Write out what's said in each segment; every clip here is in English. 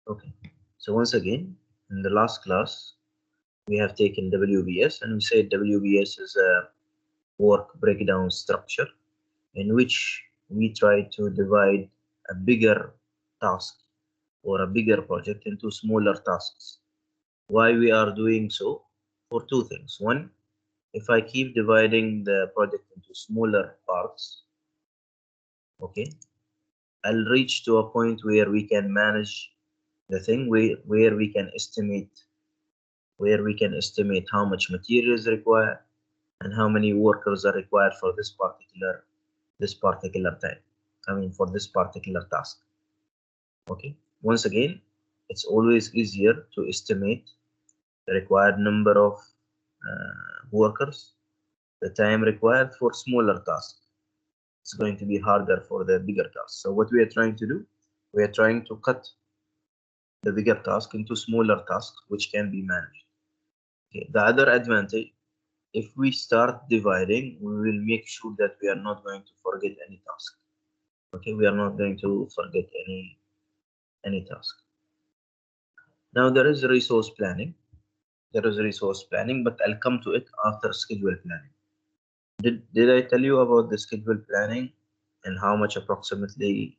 Okay, so once again, in the last class, we have taken WBS, and we said WBS is a work breakdown structure in which we try to divide a bigger task or a bigger project into smaller tasks. Why we are doing so? For two things. One, if I keep dividing the project into smaller parts, okay, I'll reach to a point where we can manage the thing, where we can estimate how much material is required and how many workers are required for this particular time. I mean, for this particular task. Okay. Once again, it's always easier to estimate the required number of workers, the time required for smaller tasks. It's going to be harder for the bigger tasks. So what we are trying to do, we are trying to cut the bigger task into smaller tasks which can be managed. Okay. The other advantage, if we start dividing, we will make sure that we are not going to forget any task. Okay, we are not going to forget any task. Now there is resource planning. There is resource planning, but I'll come to it after schedule planning. Did I tell you about the schedule planning and how much approximately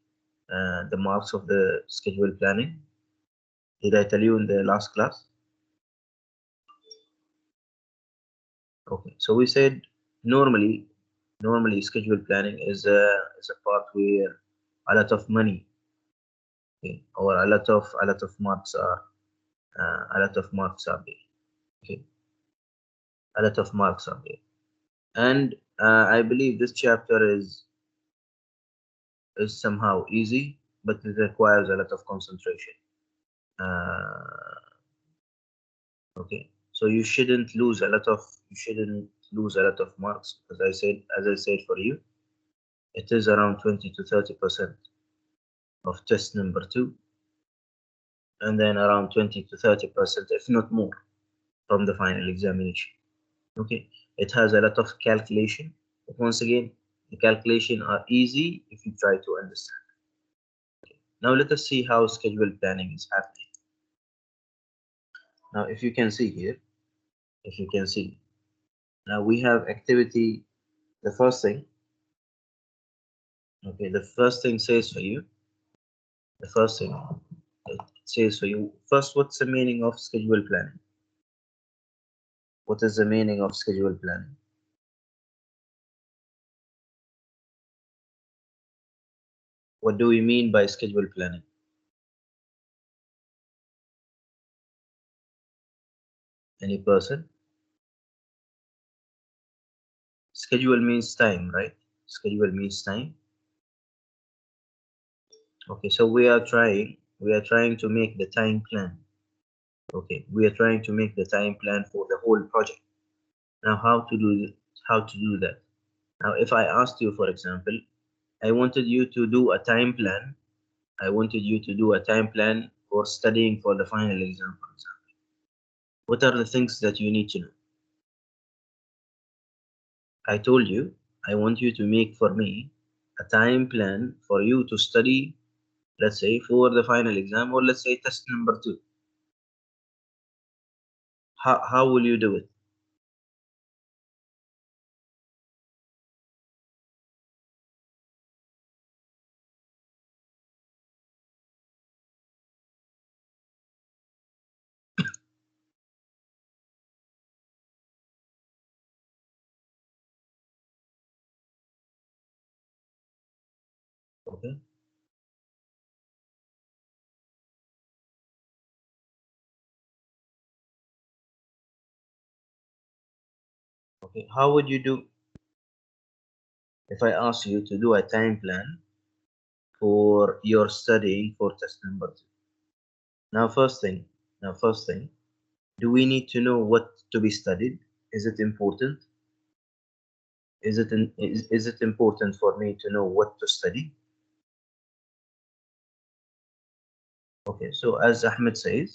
the marks of the schedule planning? Did I tell you in the last class? Okay, so we said normally normally schedule planning is a part where a lot of money, okay, or a lot of marks are there. Okay, a lot of marks are there, and I believe this chapter is somehow easy, but it requires a lot of concentration. Uh, okay, so you shouldn't lose a lot of marks, as I said for you, it is around 20 to 30% of test number two, and then around 20 to 30%, if not more, from the final examination. Okay, it has a lot of calculation, but once again, the calculation are easy if you try to understand. Now let us see how schedule planning is happening. Now, if you can see here, if you can see, now we have activity. The first thing, okay, the first thing says for you, the first thing it says for you, first, what's the meaning of schedule planning? What is the meaning of schedule planning? What do we mean by schedule planning? Any person? Schedule means time, right? Schedule means time. Okay, so we are trying to make the time plan. Okay, we are trying to make the time plan for the whole project. Now, how to do that? Now, if I asked you, for example, I wanted you to do a time plan. I wanted you to do a time plan for studying for the final exam, for example. What are the things that you need to know? I told you I want you to make for me a time plan for you to study, let's say, for the final exam, or let's say test number two. How will you do it? Okay. Okay. How would you do if I ask you to do a time plan for your studying for test number two? Now, first thing, do we need to know what to be studied? Is it important? Is it important for me to know what to study? Okay, so as Ahmed said,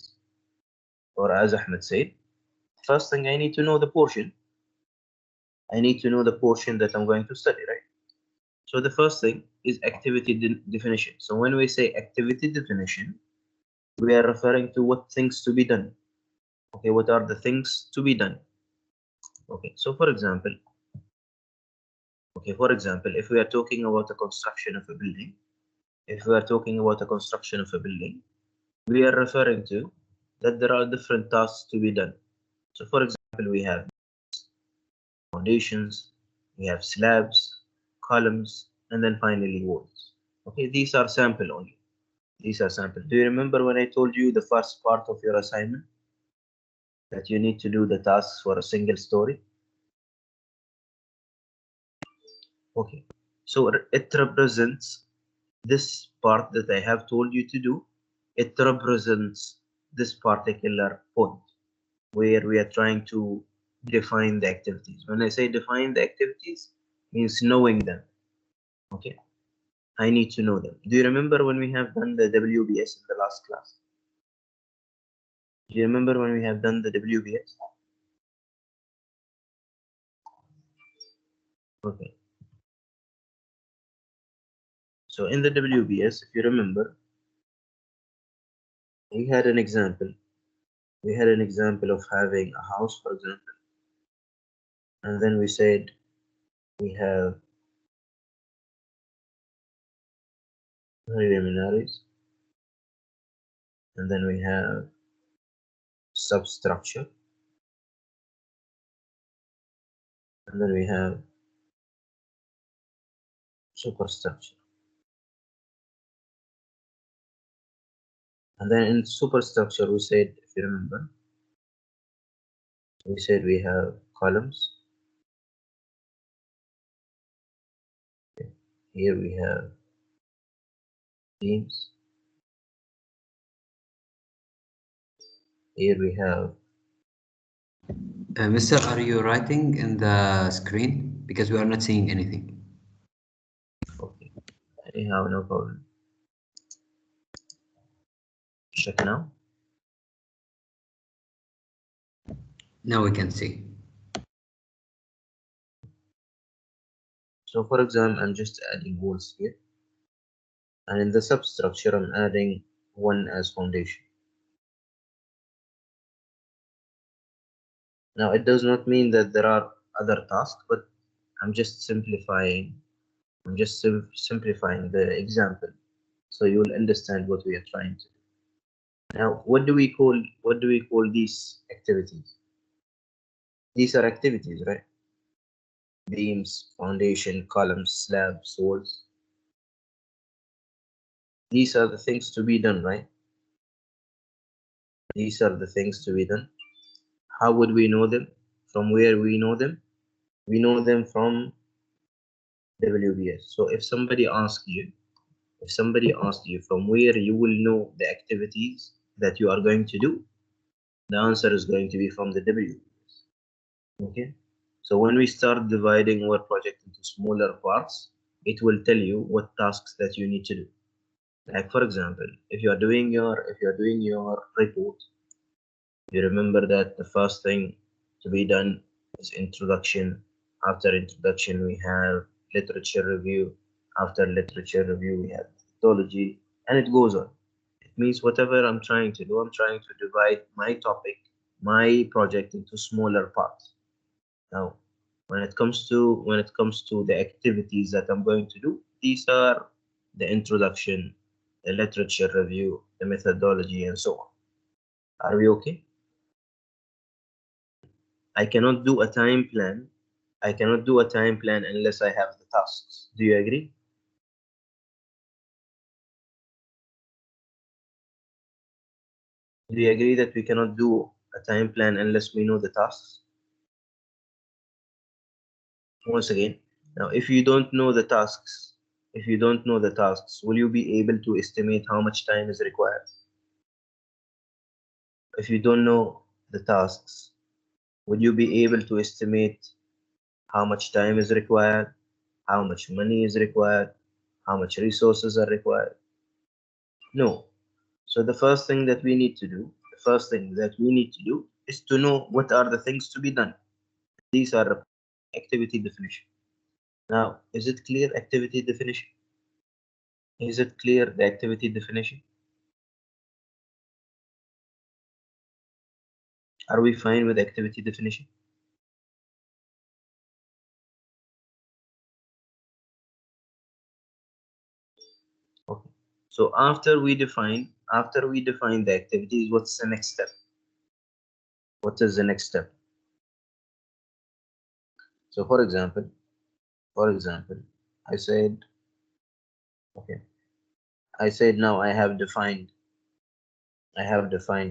first thing I need to know the portion. I need to know the portion that I'm going to study, right? So the first thing is activity definition. So when we say activity definition, we are referring to what things to be done. Okay, what are the things to be done? Okay, so for example, if we are talking about the construction of a building, we are referring to that there are different tasks to be done. So for example, we have foundations, we have slabs, columns, and then finally walls. Okay, these are sample only. These are sample. Do you remember when I told you the first part of your assignment that you need to do the tasks for a single story? Okay, so it represents this part that I have told you to do. It represents this particular point where we are trying to define the activities. When I say define the activities, means knowing them. Okay, I need to know them. Do you remember when we have done the WBS in the last class? Do you remember when we have done the WBS? Okay. So in the WBS, if you remember, we had an example. We had an example of having a house, for example. And then we said we have preliminaries. And then we have substructure. And then we have superstructure. And then in superstructure, we said, if you remember, we said we have columns. Okay. Here we have beams. Here we have. Mister, are you writing in the screen? Because we are not seeing anything. Okay. Anyhow, no problem. Check now. Now we can see. So for example, I'm just adding walls here. And in the substructure, I'm adding one as foundation. Now, it does not mean that there are other tasks, but I'm just simplifying. I'm just simplifying the example, so you will understand what we are trying to do. Now, what do we call these activities? These are activities, right? Beams, foundation, columns, slabs, walls. These are the things to be done, right? These are the things to be done. How would we know them? From where we know them? We know them from WBS. So if somebody asks you from where you will know the activities that you are going to do, the answer is going to be from the WBS. Okay. So when we start dividing our project into smaller parts, it will tell you what tasks that you need to do. Like for example, if you are doing your report, you remember that the first thing to be done is introduction. After introduction, we have literature review. After literature review, we have methodology, and it goes on. It means whatever I'm trying to do, I'm trying to divide my topic, my project into smaller parts. Now, when it comes to the activities that I'm going to do, these are the introduction, the literature review, the methodology, and so on. Are we okay? I cannot do a time plan. I cannot do a time plan unless I have the tasks. Do you agree? Do you agree that we cannot do a time plan unless we know the tasks? Once again, now if you don't know the tasks, will you be able to estimate how much time is required? If you don't know the tasks, would you be able to estimate how much time is required, how much money is required, how much resources are required? No. So the first thing that we need to do, is to know what are the things to be done. These are activity definition. Now, is it clear activity definition? Is it clear the activity definition? Are we fine with activity definition? Okay. So after we define the activities, what's the next step? What is the next step? So for example, I said, okay, I said now I have defined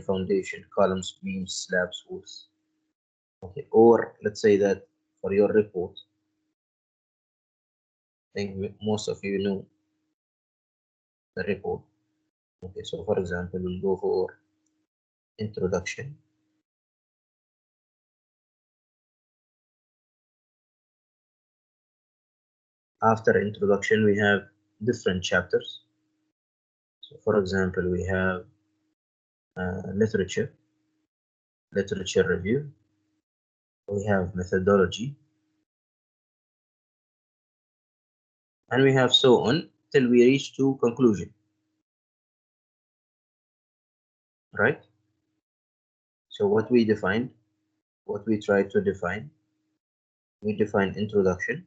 foundation, columns, beams, slabs, walls. Okay, or let's say that for your report, I think most of you know the report. Okay, so for example, we'll go for introduction. After introduction, we have different chapters. So for example, we have literature review. We have methodology, and we have so on till we reach to conclusion, right? So what we defined, what we tried to define, we defined introduction,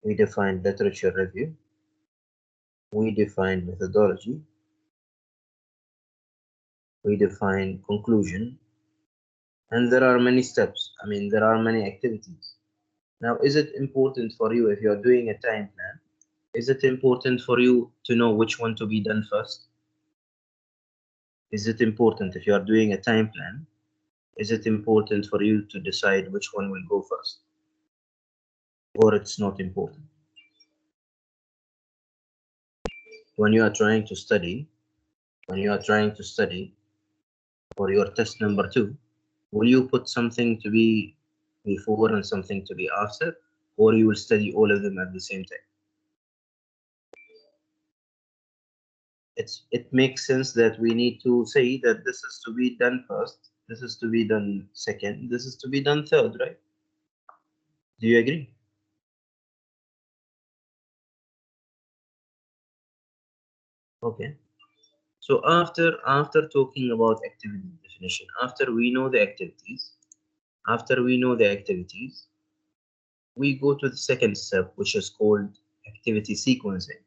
we defined literature review, we defined methodology, we defined conclusion, and there are many steps. I mean, there are many activities. Now, is it important for you if you're doing a time plan? Is it important for you to know which one to be done first? Is it important if you are doing a time plan? Is it important for you to decide which one will go first? Or it's not important? When you are trying to study, for your test number 2, will you put something to be before and something to be after, or you will study all of them at the same time? It makes sense that we need to say that this is to be done first, this is to be done second, this is to be done third, right? Do you agree? Okay. So after talking about activity definition, after we know the activities, we go to the second step, which is called activity sequencing.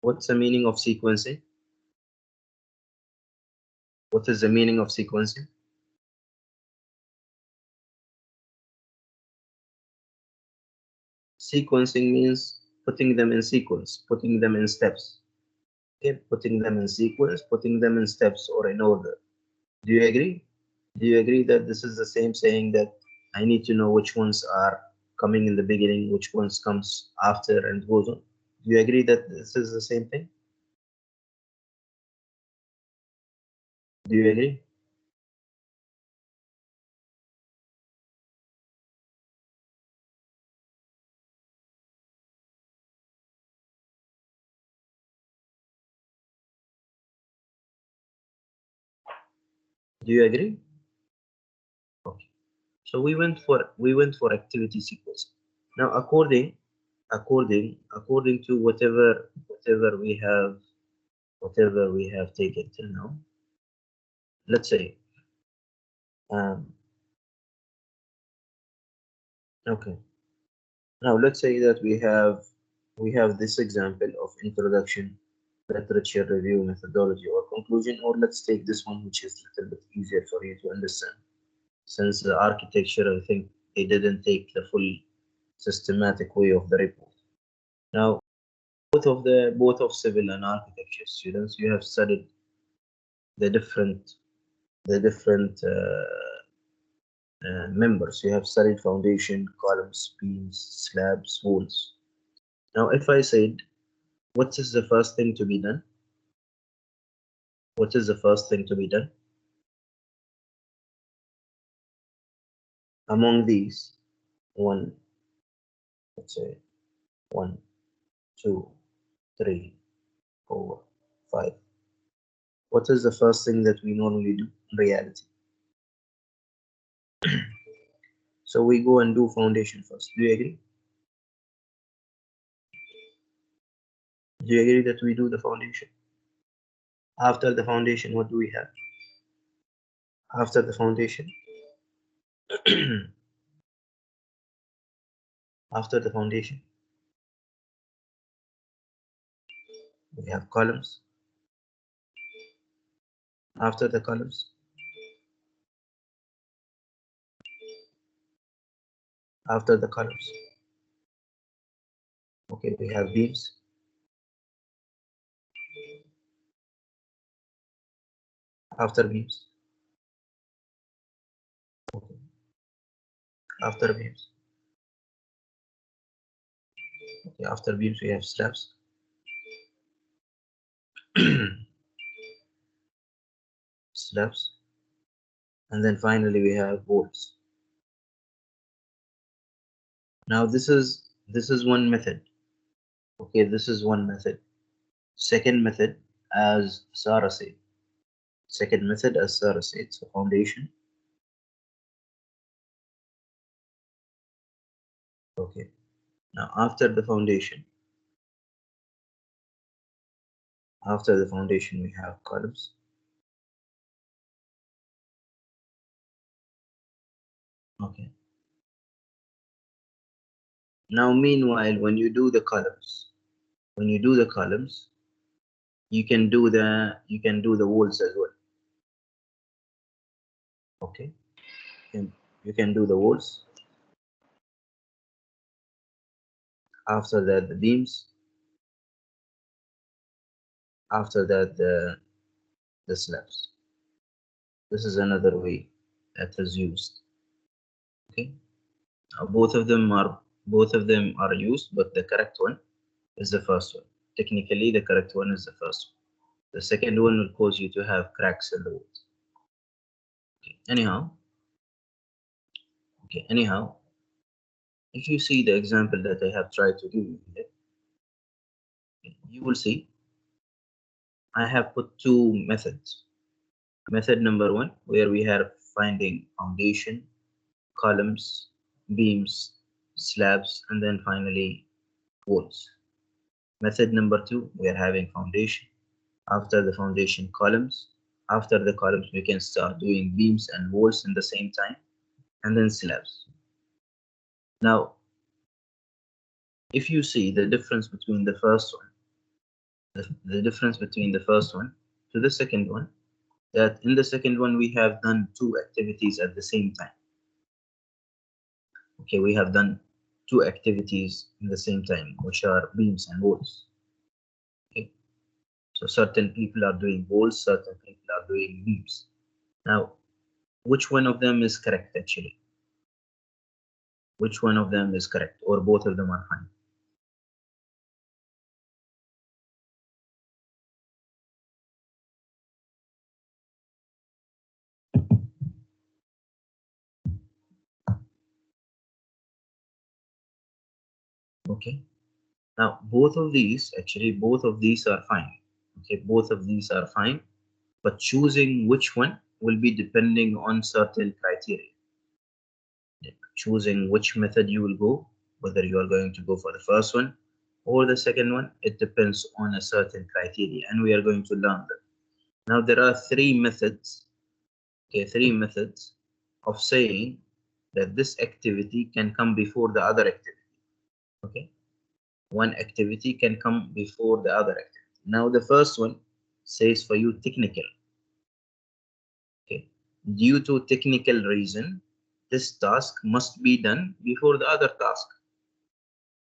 What's the meaning of sequencing? What is the meaning of sequencing? Sequencing means putting them in sequence, putting them in steps. Okay, putting them in sequence, putting them in steps or in order. Do you agree? Do you agree that this is the same saying that I need to know which ones are coming in the beginning, which ones comes after and goes on? Do you agree that this is the same thing? Do you agree? Do you agree? Okay. So we went for activity sequence. Now according to whatever we have taken till now, let's say um, okay. Now let's say that we have this example of introduction, literature review, methodology, or conclusion, or let's take this one, which is a little bit easier for you to understand. Since the architecture, I think they didn't take the full systematic way of the report. Now, both of civil and architecture students, you have studied the different members. You have studied foundation, columns, beams, slabs, walls. Now, if I said, what is the first thing to be done? What is the first thing to be done? Among these, one, let's say, 1, 2, 3, 4, 5. What is the first thing that we normally do in reality? So we go and do foundation first. Do you agree? Do you agree that we do the foundation? After the foundation, what do we have? After the foundation, after the foundation, we have columns. After the columns, after the columns, okay, we have beams. After beams, okay. After beams, okay. After beams, we have slabs. Slabs, and then finally we have walls. Now this is one method. Okay, this is one method. Second method, as Sarah said. Second method, as Sarah said, so foundation. Okay. Now after the foundation, we have columns. Okay. Now meanwhile, when you do the columns, you can do the walls as well. Okay. You can do the walls. After that, the beams. After that, the slabs. This is another way that is used. Okay. Both of them are used, but the correct one is the first one. Technically, the correct one is the first one. The second one will cause you to have cracks in the walls. Okay. Anyhow, if you see the example that I have tried to give you here, you will see I have put two methods. Method number one, where we are finding foundation, columns, beams, slabs, and then finally walls. Method number two, we are having foundation. After the foundation, columns. After the columns, we can start doing beams and walls in the same time, and then slabs. Now, if you see the difference between the first one, the difference between the first one to the second one, that in the second one we have done two activities at the same time. Okay, we have done two activities in the same time, which are beams and walls. Okay, so certain people are doing walls, certain people are doing beams. Now, which one of them is correct actually? Which one of them is correct, or both of them are fine? Okay, now both of these are fine. Okay, both of these are fine, but choosing which one will be depending on certain criteria. Choosing which method you will go, whether you are going to go for the first one or the second one, it depends on a certain criteria, and we are going to learn them. Now there are three methods, okay, three methods of saying that this activity can come before the other activity. Okay, one activity can come before the other activity. Now the first one says for you technical. Okay, due to technical reason, this task must be done before the other task.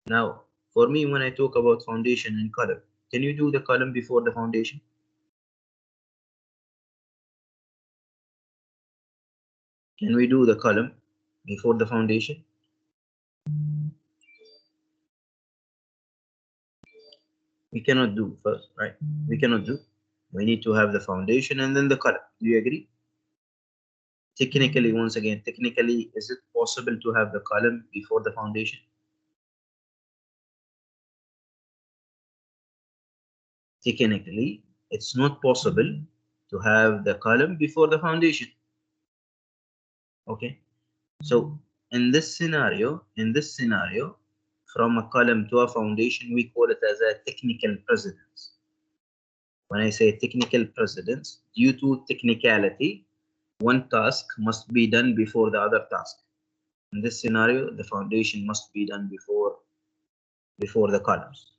Now, for me, when I talk about foundation and column, can you do the column before the foundation? Can we do the column before the foundation? We cannot do first, right? We cannot do. We need to have the foundation and then the column. Do you agree? Technically, once again, technically, is it possible to have the column before the foundation? Technically, it's not possible to have the column before the foundation. Okay, so in this scenario, from a column to a foundation, we call it as a technical precedence. When I say technical precedence, due to technicality, one task must be done before the other task. In this scenario, the foundation must be done before the columns.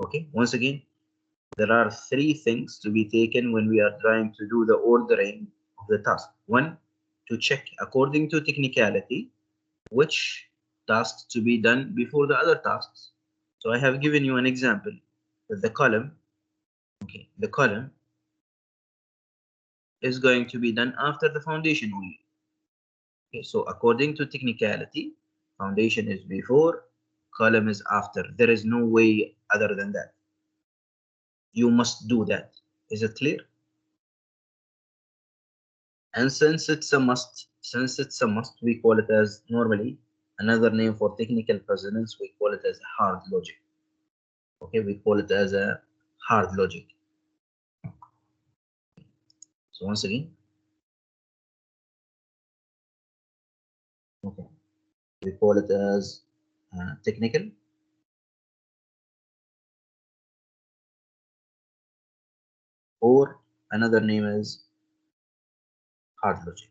Okay, once again, there are three things to be taken when we are trying to do the ordering of the task. One, to check according to technicality which tasks to be done before the other tasks. So I have given you an example that the column, okay, the column is going to be done after the foundation only. Okay, so according to technicality, foundation is before, column is after. There is no way other than that. You must do that. Is it clear? And since it's a must, we call it as normally another name for technical precedence, we call it as hard logic. Okay, we call it as a hard logic. So once again, okay, we call it as technical, or another name is hard logic.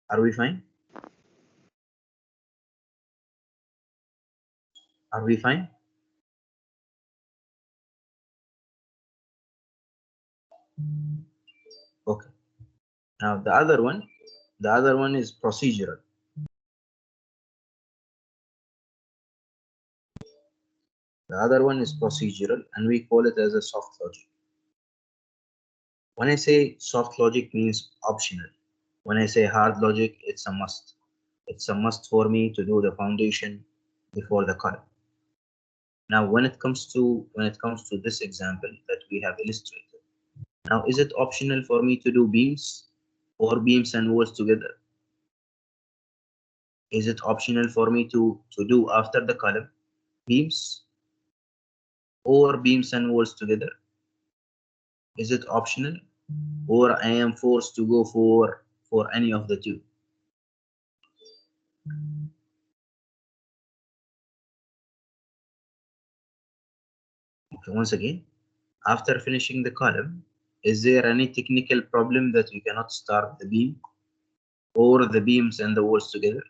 Are we fine? Are we fine? Okay. Now the other one is procedural. The other one is procedural, and we call it as a soft logic. When I say soft logic means optional. When I say hard logic, it's a must. It's a must for me to do the foundation before the column. Now, when it comes to this example that we have illustrated, now is it optional for me to do beams or beams and walls together? Is it optional for me to do after the column beams or beams and walls together? Is it optional, or I am forced to go for any of the two? Okay, once again, after finishing the column, is there any technical problem that we cannot start the beam or the beams and the walls together?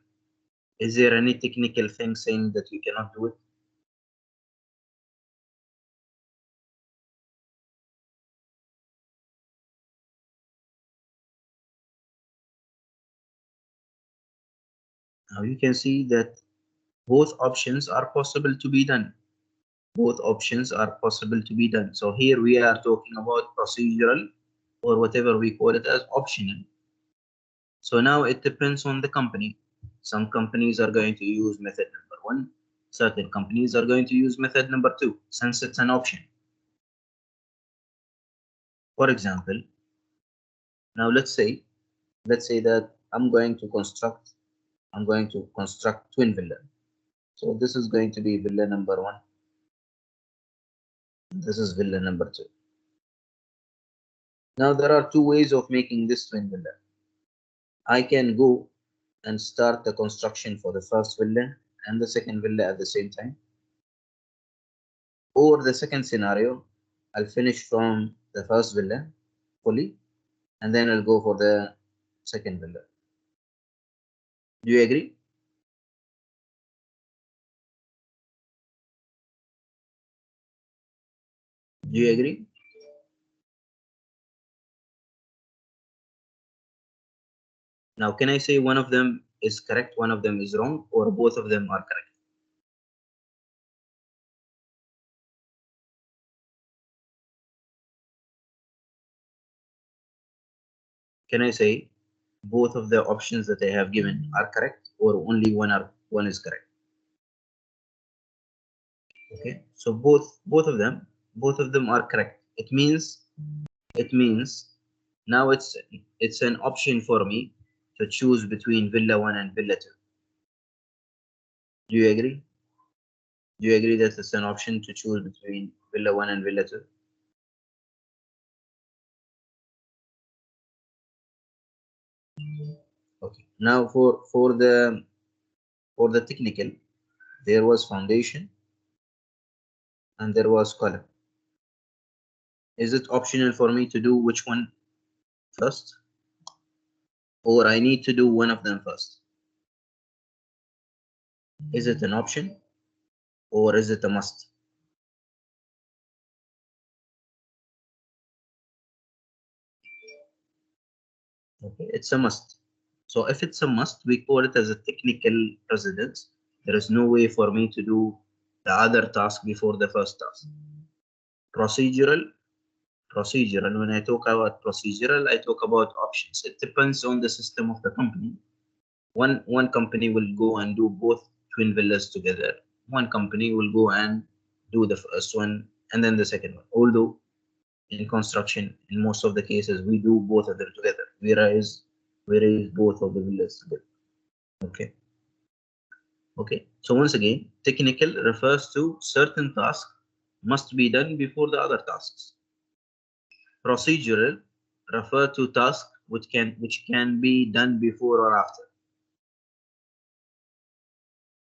Is there any technical thing saying that we cannot do it? Now you can see that both options are possible to be done. Both options are possible to be done. So here we are talking about procedural, or whatever we call it as optional. So now it depends on the company. Some companies are going to use method number one. Certain companies are going to use method number two, since it's an option. For example, now let's say that I'm going to construct twin villa. So this is going to be villa number one. This is villa number two. Now there are two ways of making this twin villa. I can go and start the construction for the first villa and the second villa at the same time. Or the second scenario, I'll finish from the first villa fully, and then I'll go for the second villa. Do you agree? Do you agree? Now, can I say one of them is correct, one of them is wrong, or both of them are correct? Can I say both of the options that I have given are correct, or only one is correct? Okay, so both of them are correct. It means now it's an option for me to choose between villa 1 and villa 2. Do you agree? Do you agree that it's an option to choose between villa 1 and villa 2? Okay. Now for the technical, there was foundation, and there was column. Is it optional for me to do which one first? Or I need to do one of them first? Is it an option or is it a must? Okay, it's a must. So if it's a must, we call it as a technical precedence. There is no way for me to do the other task before the first task. Procedural, when I talk about procedural, I talk about options. It depends on the system of the company. One company will go and do both twin villas together. One company will go and do the first one and then the second one. Although in construction, in most of the cases, we do both of them together. We raise both of the villas together. Okay. So once again, technical refers to certain tasks must be done before the other tasks. Procedural refer to tasks which can be done before or after.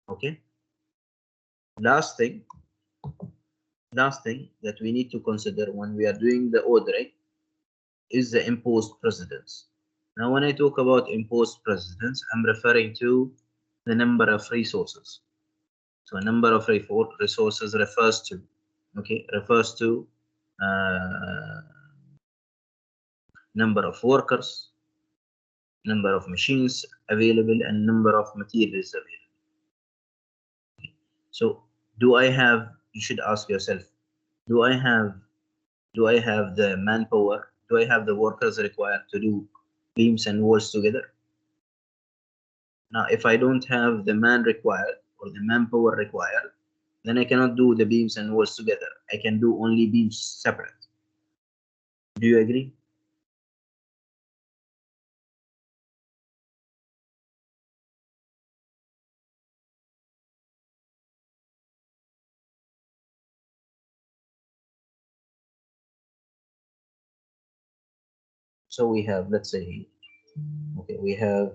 Okay. Last thing that we need to consider when we are doing the ordering is the imposed precedence. Now, when I talk about imposed precedence, I'm referring to the number of resources. So a number of resources refers to number of workers, number of machines available, and number of materials available. So you should ask yourself, do I have the manpower? Do I have the workers required to do beams and walls together? Now, if I don't have the man required or the manpower required, then I cannot do the beams and walls together. I can do only beams separate. Do you agree? So we have, let's say, okay, we have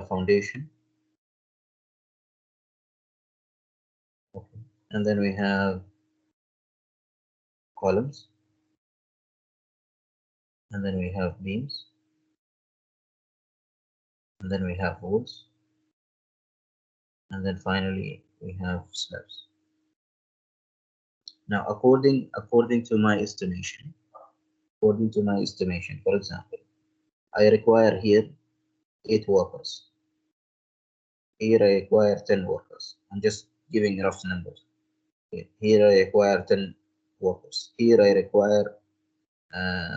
foundation. Okay. And then we have columns. And then we have beams. And then we have walls. And then finally we have slabs. Now, according to my estimation, for example, I require here 8 workers. Here I require 10 workers. I'm just giving rough numbers. Here I require 10 workers. Here I require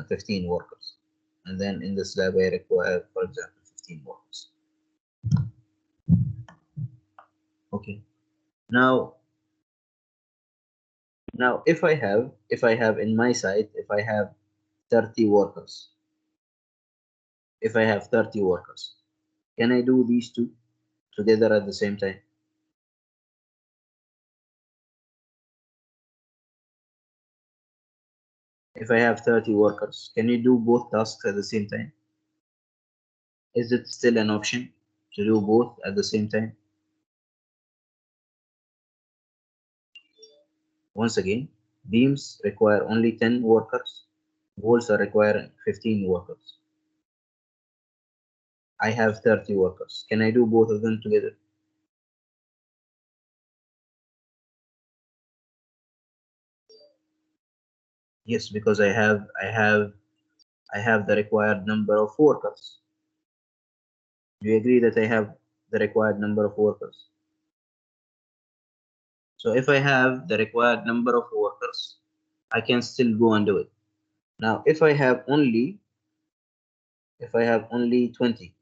15 workers. And then in the slab I require, for example, 15 workers. Okay. Now if I have in my site, if I have 30 workers, can I do these two together at the same time? If I have 30 workers, can you do both tasks at the same time? Is it still an option to do both at the same time? Once again, beams require only 10 workers. Walls are requiring 15 workers. I have 30 workers. Can I do both of them together? Yes, because I have the required number of workers. Do you agree that I have the required number of workers? So if I have the required number of workers, I can still go and do it. Now, if I have only 20,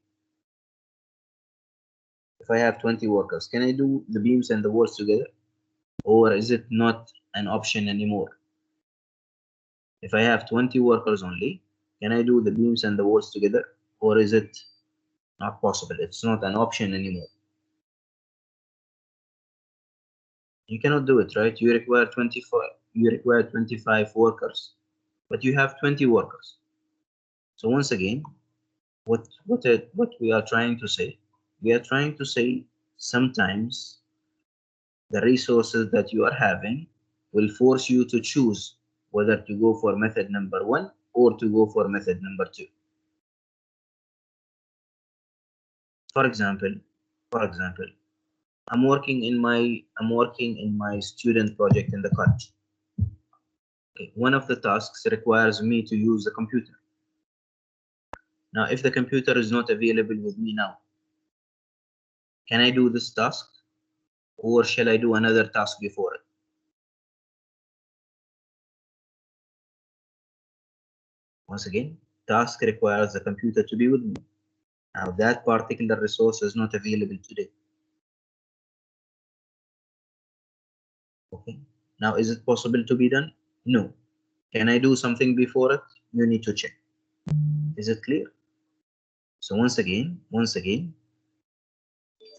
if I have 20 workers, can I do the beams and the walls together? Or is it not an option anymore? If I have 20 workers only, can I do the beams and the walls together? Or is it not possible? It's not an option anymore. You cannot do it, right? You require 25 workers, but you have 20 workers. So once again, what we are trying to say, we are trying to say sometimes the resources that you are having will force you to choose whether to go for method number 1 or to go for method number 2. For example, I'm working in my student project in the college. Okay. One of the tasks requires me to use the computer. Now, if the computer is not available with me now, can I do this task, or shall I do another task before it? Once again, task requires the computer to be with me. Now, that particular resource is not available today. Okay. Now, is it possible to be done? No. Can I do something before it? You need to check. Is it clear? So once again,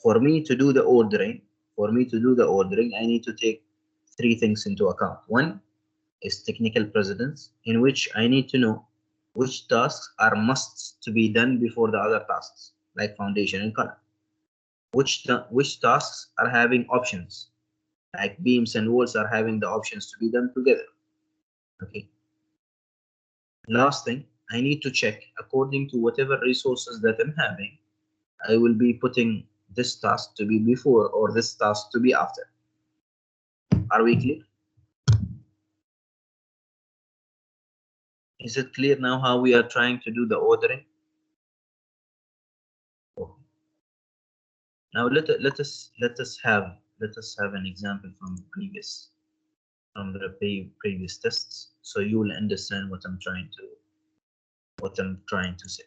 for me to do the ordering, I need to take 3 things into account. One is technical precedence, in which I need to know which tasks are musts to be done before the other tasks, like foundation and color. Which tasks are having options, like beams and walls are having the options to be done together. Okay. Last thing, I need to check according to whatever resources that I'm having, I will be putting this task to be before or this task to be after. Are we clear? Is it clear now how we are trying to do the ordering? Okay. Now let us have an example from the previous tests, so you will understand what I'm trying to say.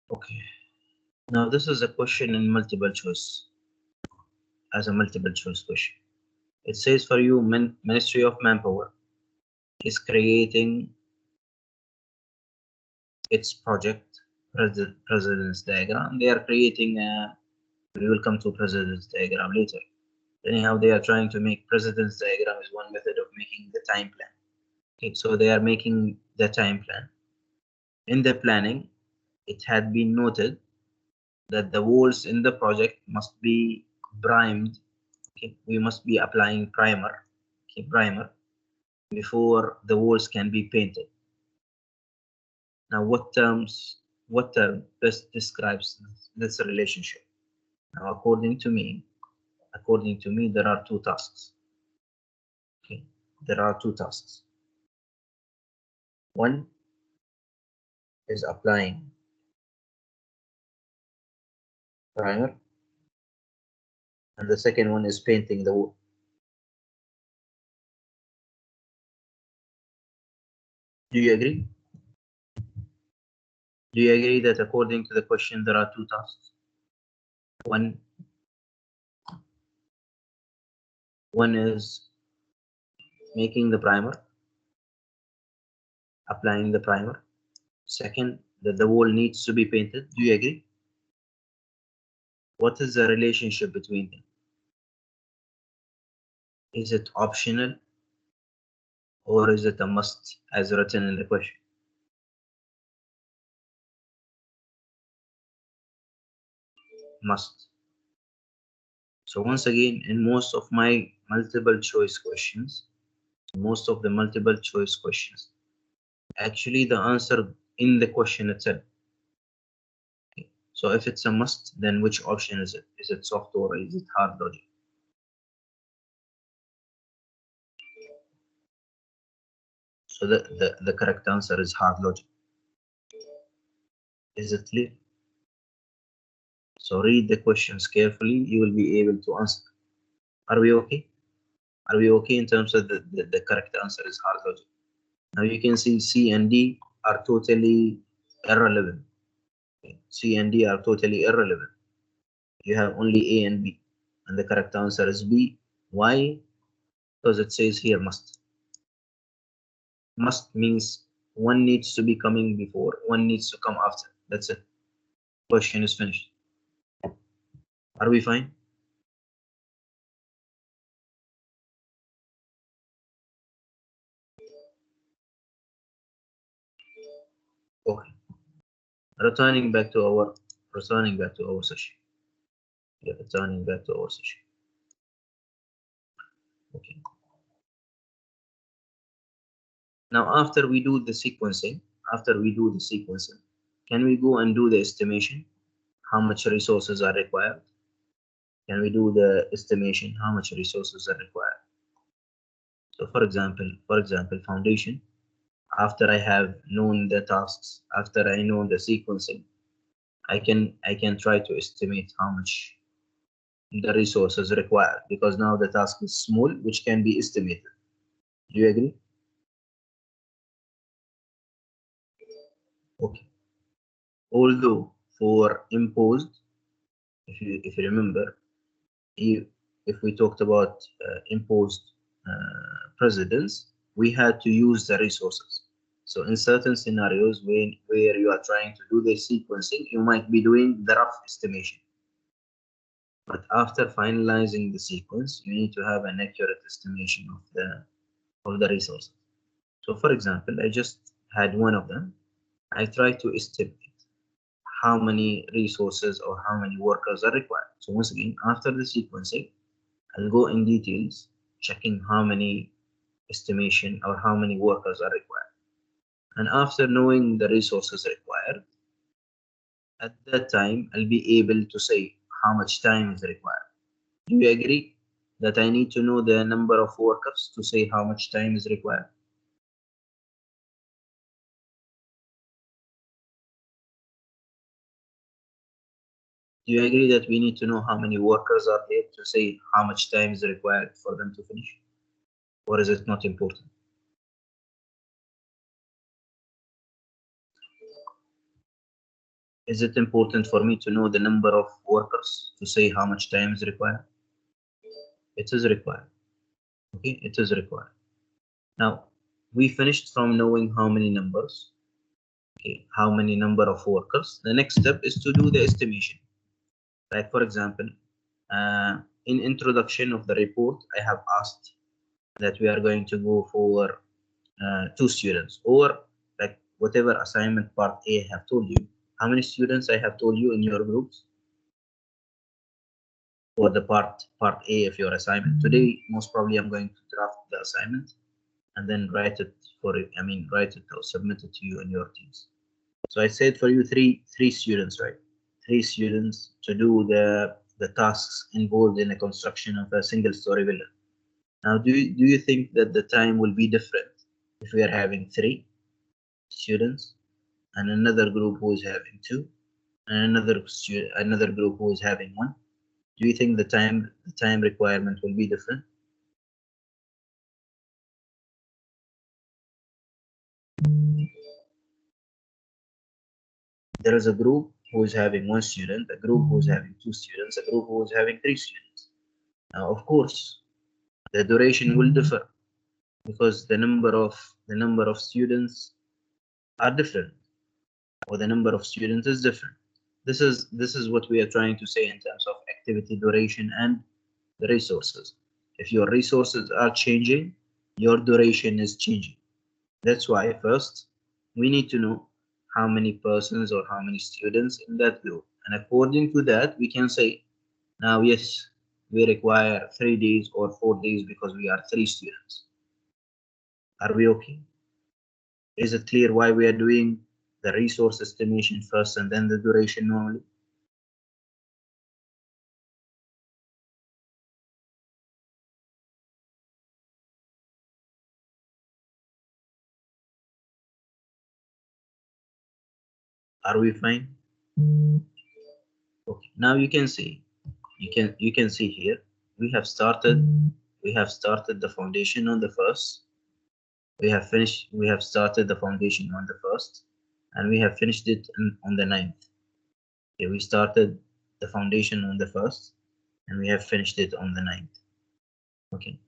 Okay. Now this is a question in multiple choice, as a multiple choice question. It says for you, Ministry of Manpower is creating its project precedence diagram. They are creating a, we will come to precedence diagram later. Anyhow, they are trying to make precedence diagram is one method of making the time plan. Okay, so they are making the time plan. In the planning, it had been noted that the walls in the project must be primed. Okay, we must be applying primer, before the walls can be painted. Now, what term best describes this relationship? Now, according to me, there are 2 tasks. Okay, there are 2 tasks. One is applying primer, and the second one is painting the wall. Do you agree? Do you agree that according to the question, there are 2 tasks? One is making the primer, applying the primer. Second, that the wall needs to be painted. Do you agree? What is the relationship between them? Is it optional, or is it a must as written in the question? Must. So once again, in most of my multiple choice questions, actually the answer in the question itself. Okay. So if it's a must, then which option is it? Is it soft or is it hard logic? So the correct answer is hard logic. Is it clear? So read the questions carefully, you will be able to answer. Are we okay? Are we okay in terms of the correct answer is hard logic? Now you can see C and D are totally irrelevant. Okay. C and D are totally irrelevant. You have only A and B, and the correct answer is B. Why? Because it says here must. Must means one needs to be coming before, one needs to come after. That's it. Question is finished. Are we fine? Okay. Returning back to our session. Yeah, returning back to our session. Okay. Now after we do the sequencing, can we go and do the estimation? How much resources are required? Can we do the estimation how much resources are required? So for example, foundation, after I have known the tasks, after I know the sequencing, I can try to estimate how much the resources required, because now the task is small, which can be estimated. Do you agree? Okay. Although for imposed, if you remember, if we talked about imposed precedents, we had to use the resources. So in certain scenarios where you are trying to do the sequencing, you might be doing the rough estimation. But after finalizing the sequence, you need to have an accurate estimation of the resources. So for example, I just had one of them. I try to estimate how many resources or how many workers are required. So once again, after the sequencing, I'll go in details, checking how many estimation or how many workers are required. And after knowing the resources required, at that time, I'll be able to say how much time is required. Do you agree that I need to know the number of workers to say how much time is required? Do you agree that we need to know how many workers are there to say how much time is required for them to finish? Or is it not important? Is it important for me to know the number of workers to say how much time is required? It is required. Okay, it is required. Now, we finished from knowing how many numbers, okay, how many number of workers. The next step is to do the estimation. Like for example, in introduction of the report, I have asked that we are going to go for 2 students, or like whatever assignment part A I have told you. How many students I have told you in your groups for the part A of your assignment? Today, most probably I'm going to draft the assignment and then write it write it or submit it to you in your teams. So I said for you three students, right? 3 students to do the tasks involved in the construction of a single story villa. Now, do you think that the time will be different if we are having 3 students and another group who is having 2 and another group who is having 1? Do you think the time requirement will be different? There is a group who is having 1 student, a group who is having 2 students, a group who is having 3 students. Now, of course, the duration will differ because the number of students are different, or the number of students is different. This is what we are trying to say in terms of activity duration and the resources. If your resources are changing, your duration is changing. That's why first we need to know how many persons or how many students in that group, and according to that we can say, now yes, we require 3 days or 4 days because we are 3 students. Are we okay? Is it clear why we are doing the resource estimation first and then the duration normally? Are we fine? Okay. Now you can see, you can see here we have started the foundation on the first. We have started the foundation on the first, and we have finished it on the 9th. Okay, we started the foundation on the first, and we have finished it on the 9th. Okay.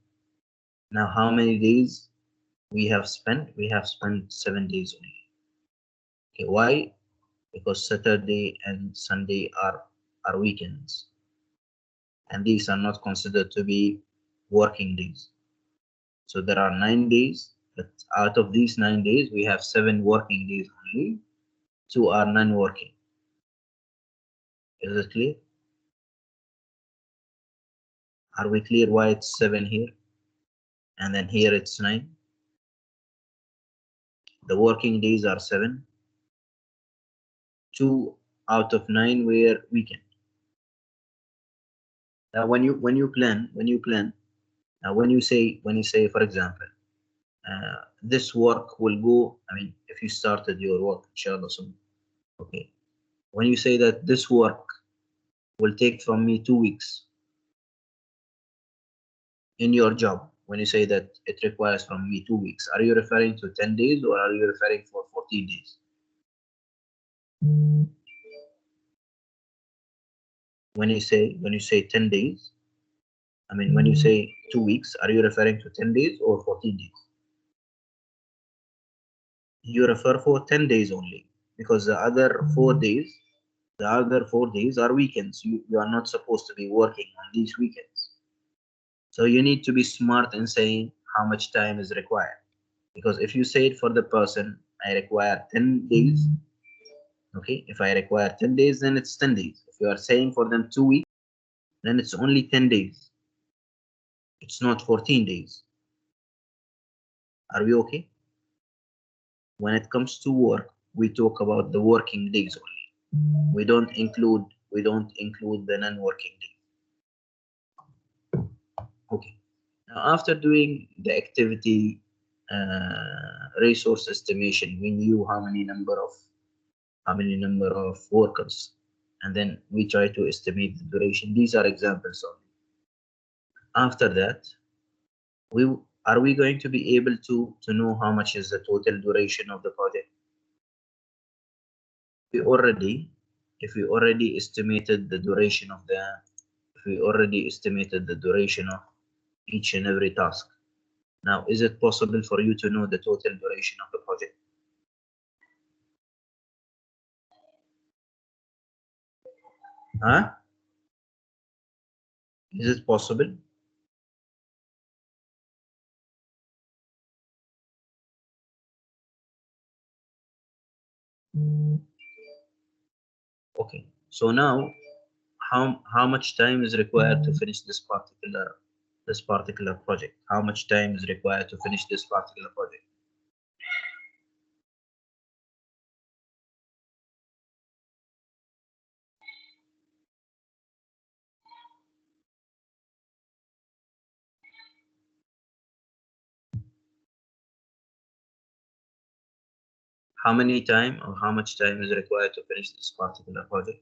Now, how many days we have spent 7 days only. Okay, why? Because Saturday and Sunday are weekends, and these are not considered to be working days. So there are 9 days, but out of these 9 days, we have 7 working days only. 2 are non-working. Is it clear? Are we clear why it's 7 here? And then here it's 9. The working days are 7. 2 out of 9 were weekend. Now when you plan, when you say, for example, this work will go, I mean, if you started your work, inshallah, soon, okay. When you say that this work will take from me 2 weeks in your job, when you say that it requires from me 2 weeks, are you referring to 10 days or are you referring for 14 days? When you say 10 days, I mean, when you say 2 weeks, are you referring to 10 days or 14 days? You refer for 10 days only, because the other 4 days are weekends. You are not supposed to be working on these weekends. So you need to be smart in saying how much time is required. Because if you say it for the person, I require 10 days, okay, if I require 10 days, then it's 10 days. If you are saying for them 2 weeks, then it's only 10 days. It's not 14 days. Are we okay? When it comes to work, we talk about the working days only. We don't include the non-working days. Okay. Now, after doing the activity resource estimation, we knew how many number of workers, and then we try to estimate the duration. These are examples only. After that, are we going to be able to know how much is the total duration of the project? If we already estimated the duration of each and every task. Now, is it possible for you to know the total duration of the project? Huh? Is it possible? Okay. So now, how much time is required to finish this particular project? How much time is required to finish this particular project? How much time is required to finish this particular project?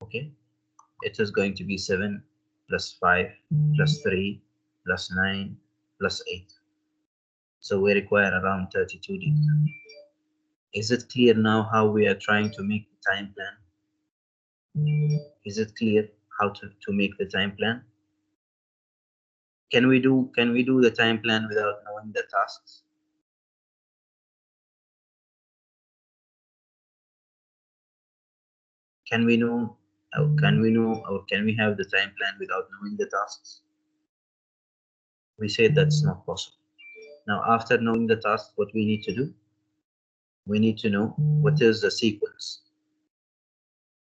Okay. It is going to be 7 plus 5 plus 3 plus 9 plus 8. So we require around 32 days. Is it clear now how we are trying to make the time plan? Is it clear how to make the time plan? Can we do the time plan without knowing the tasks? Can we have the time plan without knowing the tasks? We say that's not possible. Now, after knowing the task, what we need to do? We need to know what is the sequence.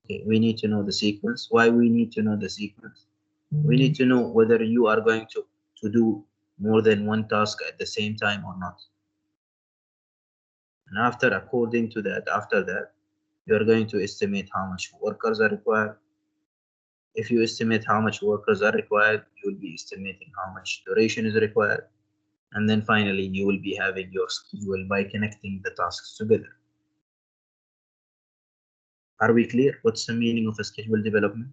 Okay, we need to know the sequence. Why we need to know the sequence? We need to know whether you are going to do more than one task at the same time or not. And according to that, after that, you are going to estimate how much workers are required. If you estimate how much workers are required, you will be estimating how much duration is required. And then finally, you will be having your schedule by connecting the tasks together. Are we clear? What's the meaning of a schedule development?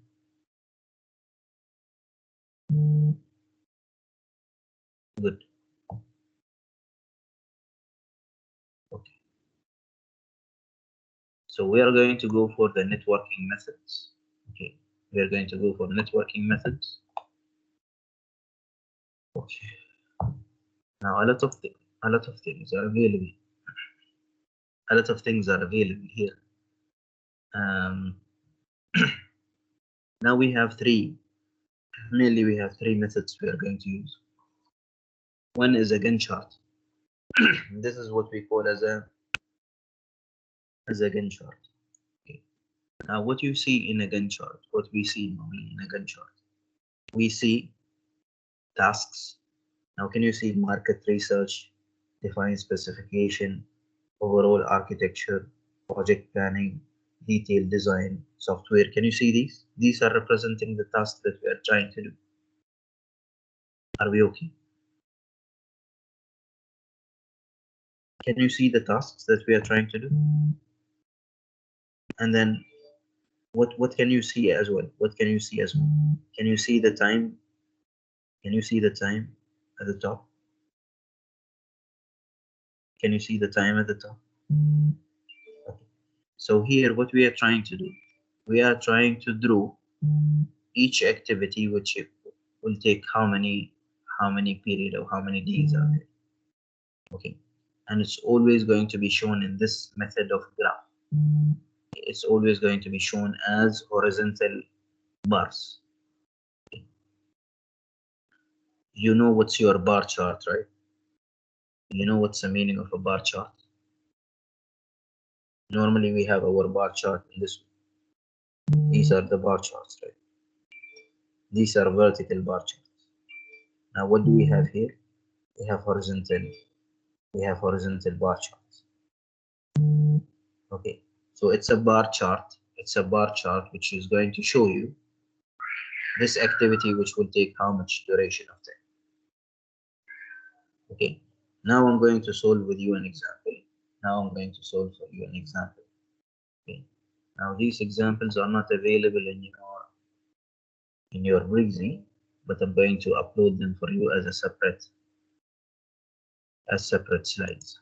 Good. Okay. So we are going to go for the networking methods. Okay. We are going to go for networking methods. Okay. Now a lot of things are available. A lot of things are available here. Now we have mainly we have three methods we are going to use. One is a Gantt chart. This is what we call as a Gantt chart. Okay. Now what you see in a Gantt chart, what we see normally in a Gantt chart, we see tasks. Now can you see market research, define specification, overall architecture, project planning, detailed design, software. Can you see these? These are representing the tasks that we are trying to do. Are we okay? Can you see the tasks that we are trying to do? And then what can you see as well? What can you see as well? Can you see the time? Can you see the time at the top? Can you see the time at the top? Okay. So here what we are trying to do, we are trying to draw each activity which will take how many period or how many days are there. Okay, and it's always going to be shown in this method of graph. It's always going to be shown as horizontal bars. Okay. You know what's your bar chart, right? You know what's the meaning of a bar chart. Normally we have our bar chart in this. These are the bar charts, right? These are vertical bar charts. Now what do we have here? We have horizontal bar charts. Okay, so it's a bar chart. It's a bar chart which is going to show you this activity which will take how much duration of time. Okay, now I'm going to solve with you an example. Okay, now these examples are not available in your Breezy, but I'm going to upload them for you as separate slides.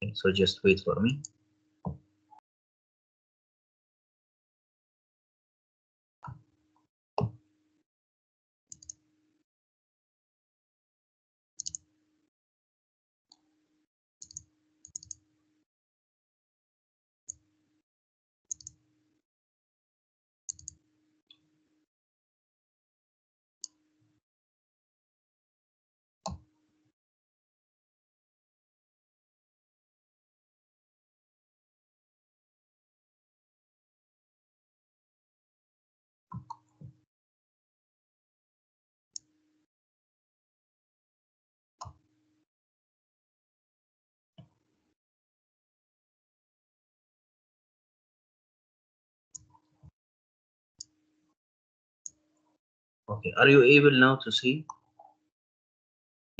Okay, so just wait for me. Okay, are you able now to see?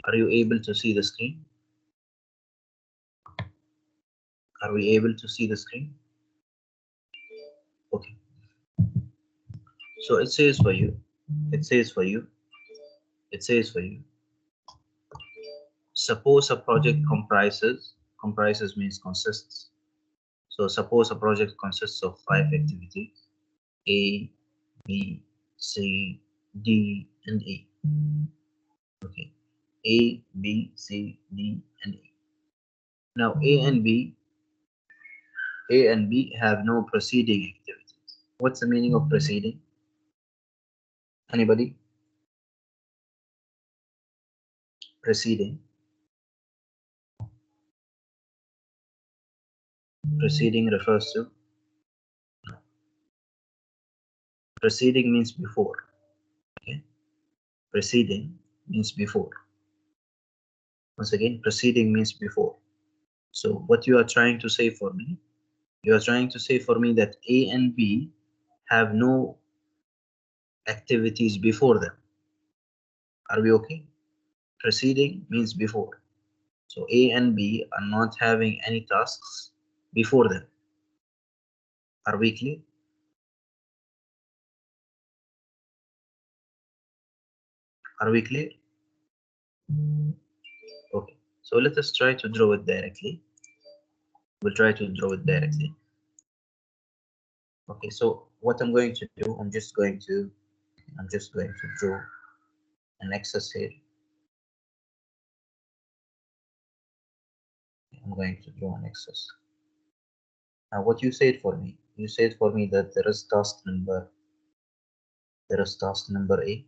Are you able to see the screen? Are we able to see the screen? Okay. So it says for you, suppose a project comprises means consists. So suppose a project consists of 5 activities, A, B, C, D, and E. Okay. A, B, C, D, and E. Now A and B have no preceding activities. What's the meaning of preceding? Anybody? Preceding. Preceding refers to. Preceding means before. Okay. Preceding means before. Once again, preceding means before. So what you are trying to say for me? You are trying to say for me that A and B have no activities before them. Are we okay? Preceding means before. So A and B are not having any tasks before them. Are we clear? Are we clear? Okay. So let us try to draw it directly. We'll try to draw it directly. Okay, so what I'm going to do, I'm just going to draw an excess here. I'm going to draw an excess. Now what you said for me, you said for me that there is task number A.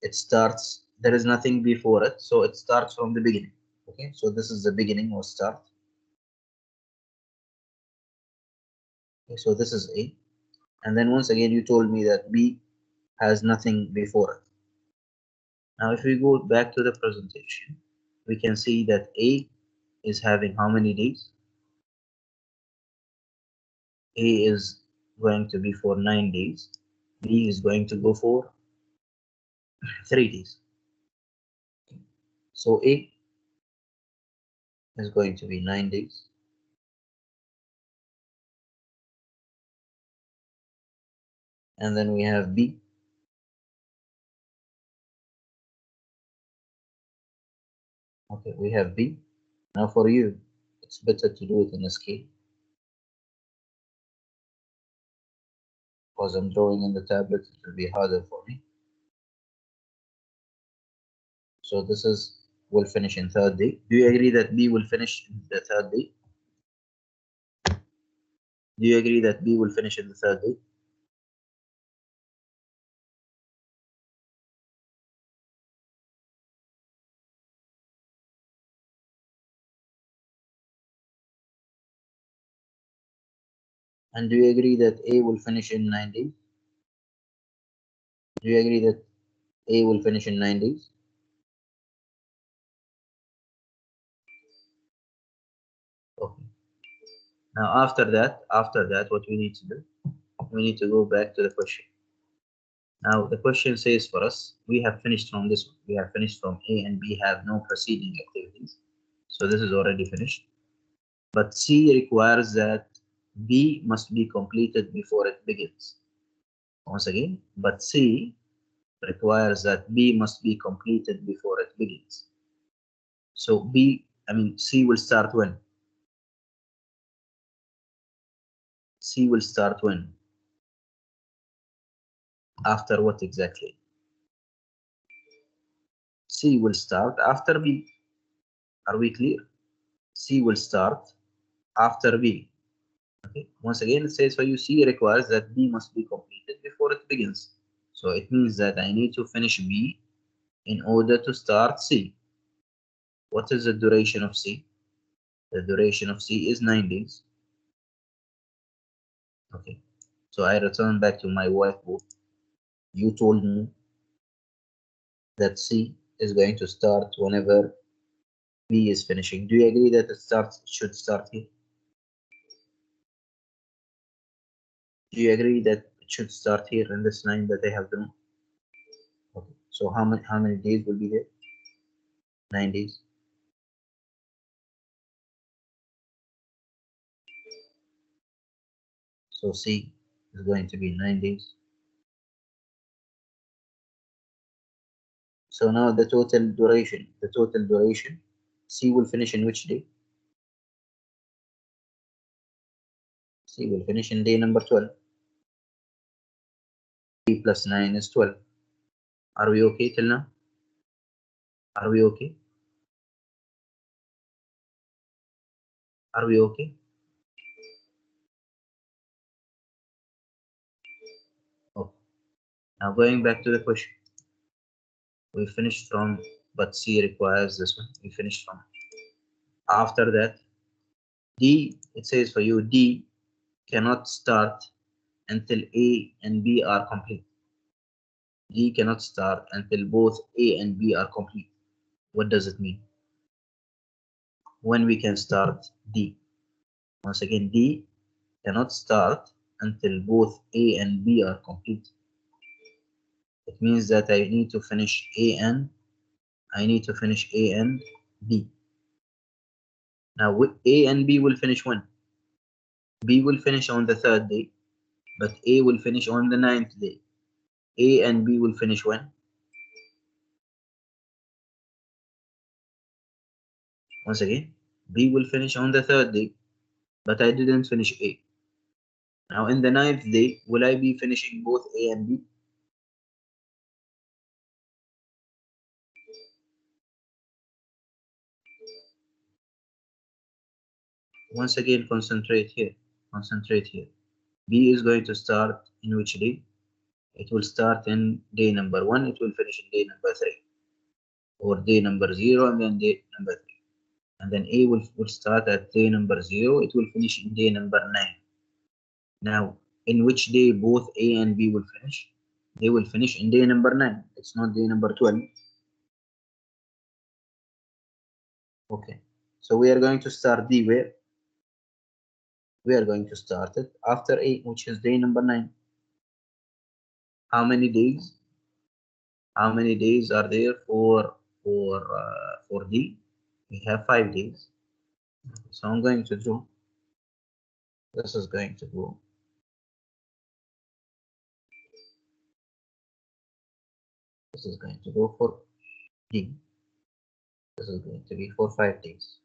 It starts, there is nothing before it, so it starts from the beginning. Okay, so this is the beginning or start. Okay, so this is A. And then once again, you told me that B has nothing before it. Now, if we go back to the presentation, we can see that A is having how many days? A is going to be for 9 days. B is going to go for 3 days. So A is going to be 9 days. And then we have B. Okay, we have B. Now for you, it's better to do it in a scale, because I'm drawing in the tablet, it will be harder for me. So this is will finish in 3rd day. Do you agree that B will finish in the 3rd day? Do you agree that B will finish in the 3rd day? And do you agree that A will finish in 9 days? Do you agree that A will finish in 9 days? Okay. Now after that, what we need to do, we need to go back to the question. Now the question says for us, we have finished from this one. We have finished from A and B have no preceding activities. So this is already finished. But C requires that B must be completed before it begins. Once again, but C requires that B must be completed before it begins. So C will start when? C will start when? After what exactly? C will start after B. Are we clear? C will start after B. Okay. Once again, it says for you, C requires that B must be completed before it begins. So it means that I need to finish B in order to start C. What is the duration of C? The duration of C is 9 days. Okay. So I return back to my whiteboard. You told me that C is going to start whenever B is finishing. Do you agree that it should start here? Do you agree that it should start here in this line that I have drawn? Okay. So how many days will be there? 9 days. So C is going to be 9 days. So now the total duration, C will finish in which day? C will finish in day number 12. 3 plus 9 is 12. Are we okay till now? Are we okay? Are we okay? Okay. Now going back to the question. We finished from, but C requires this one. We finished from. After that, D, it says for you, D cannot start until A and B are complete. D cannot start until both A and B are complete. What does it mean? When we can start D? Once again, D cannot start until both A and B are complete. It means that I need to finish A and B. Now A and B will finish when? B will finish on the 3rd day, but A will finish on the 9th day. A and B will finish when? Once again, B will finish on the 3rd day, but I didn't finish A. Now in the 9th day, will I be finishing both A and B? Once again, concentrate here. Concentrate here. B is going to start in which day? It will start in day number 1. It will finish in day number 3. Or day number 0 and then day number 3. And then A will start at day number 0. It will finish in day number 9. Now, in which day both A and B will finish? They will finish in day number 9. It's not day number 12. Okay. So we are going to start D where? We are going to start it after A, which is day number 9. How many days? How many days are there for D? We have 5 days. So I'm going to do, this is going to go, this is going to go for D. This is going to be for 5 days.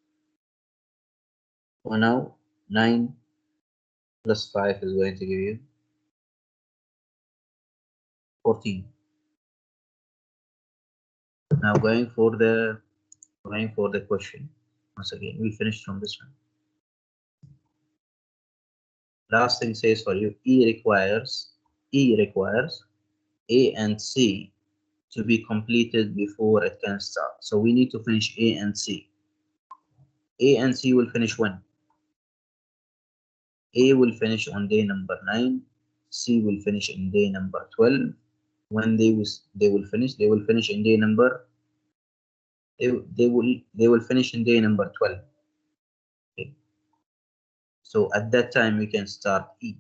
So now 9 plus 5 is going to give you 14. Now going for the question. Once again, we finished from this one. Last thing says for you, E requires A and C to be completed before it can start. So we need to finish A and C. A and C will finish when? A will finish on day number 9. C will finish in day number 12. When they will finish in day number, they will finish in day number 12. Okay. So at that time we can start E.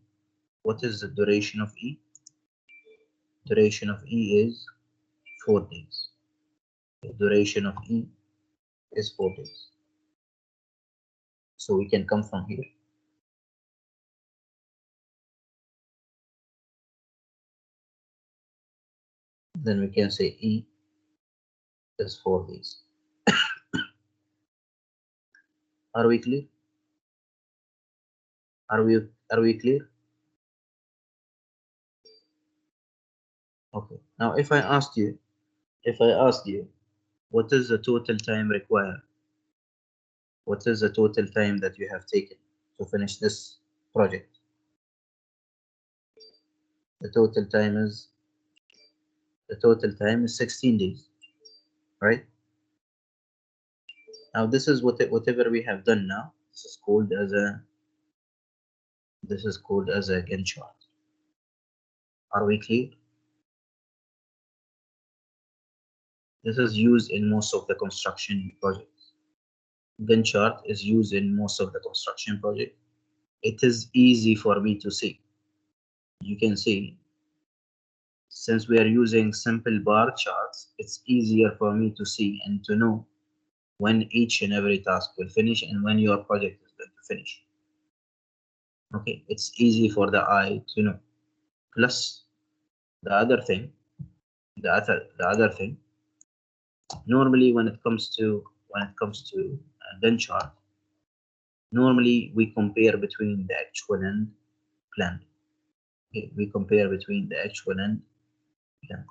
What is the duration of E? Duration of E is 4 days. The duration of E is 4 days. So we can come from here. Then we can say E is 4 days. Are we clear? Are we clear? Okay. Now if I asked you, what is the total time required? What is the total time that you have taken to finish this project? The total time is 16 days, right? Now this is whatever we have done now. This is called as a Gantt chart. Are we clear? This is used in most of the construction projects. Gantt chart is used in most of the construction projects. It is easy for me to see. You can see, since we are using simple bar charts, it's easier for me to see and to know when each and every task will finish and when your project is going to finish. Okay, it's easy for the eye to know. Plus, the other thing, normally when it comes to a Gantt chart, normally we compare between the actual and planned. Okay, we compare between the actual and planned.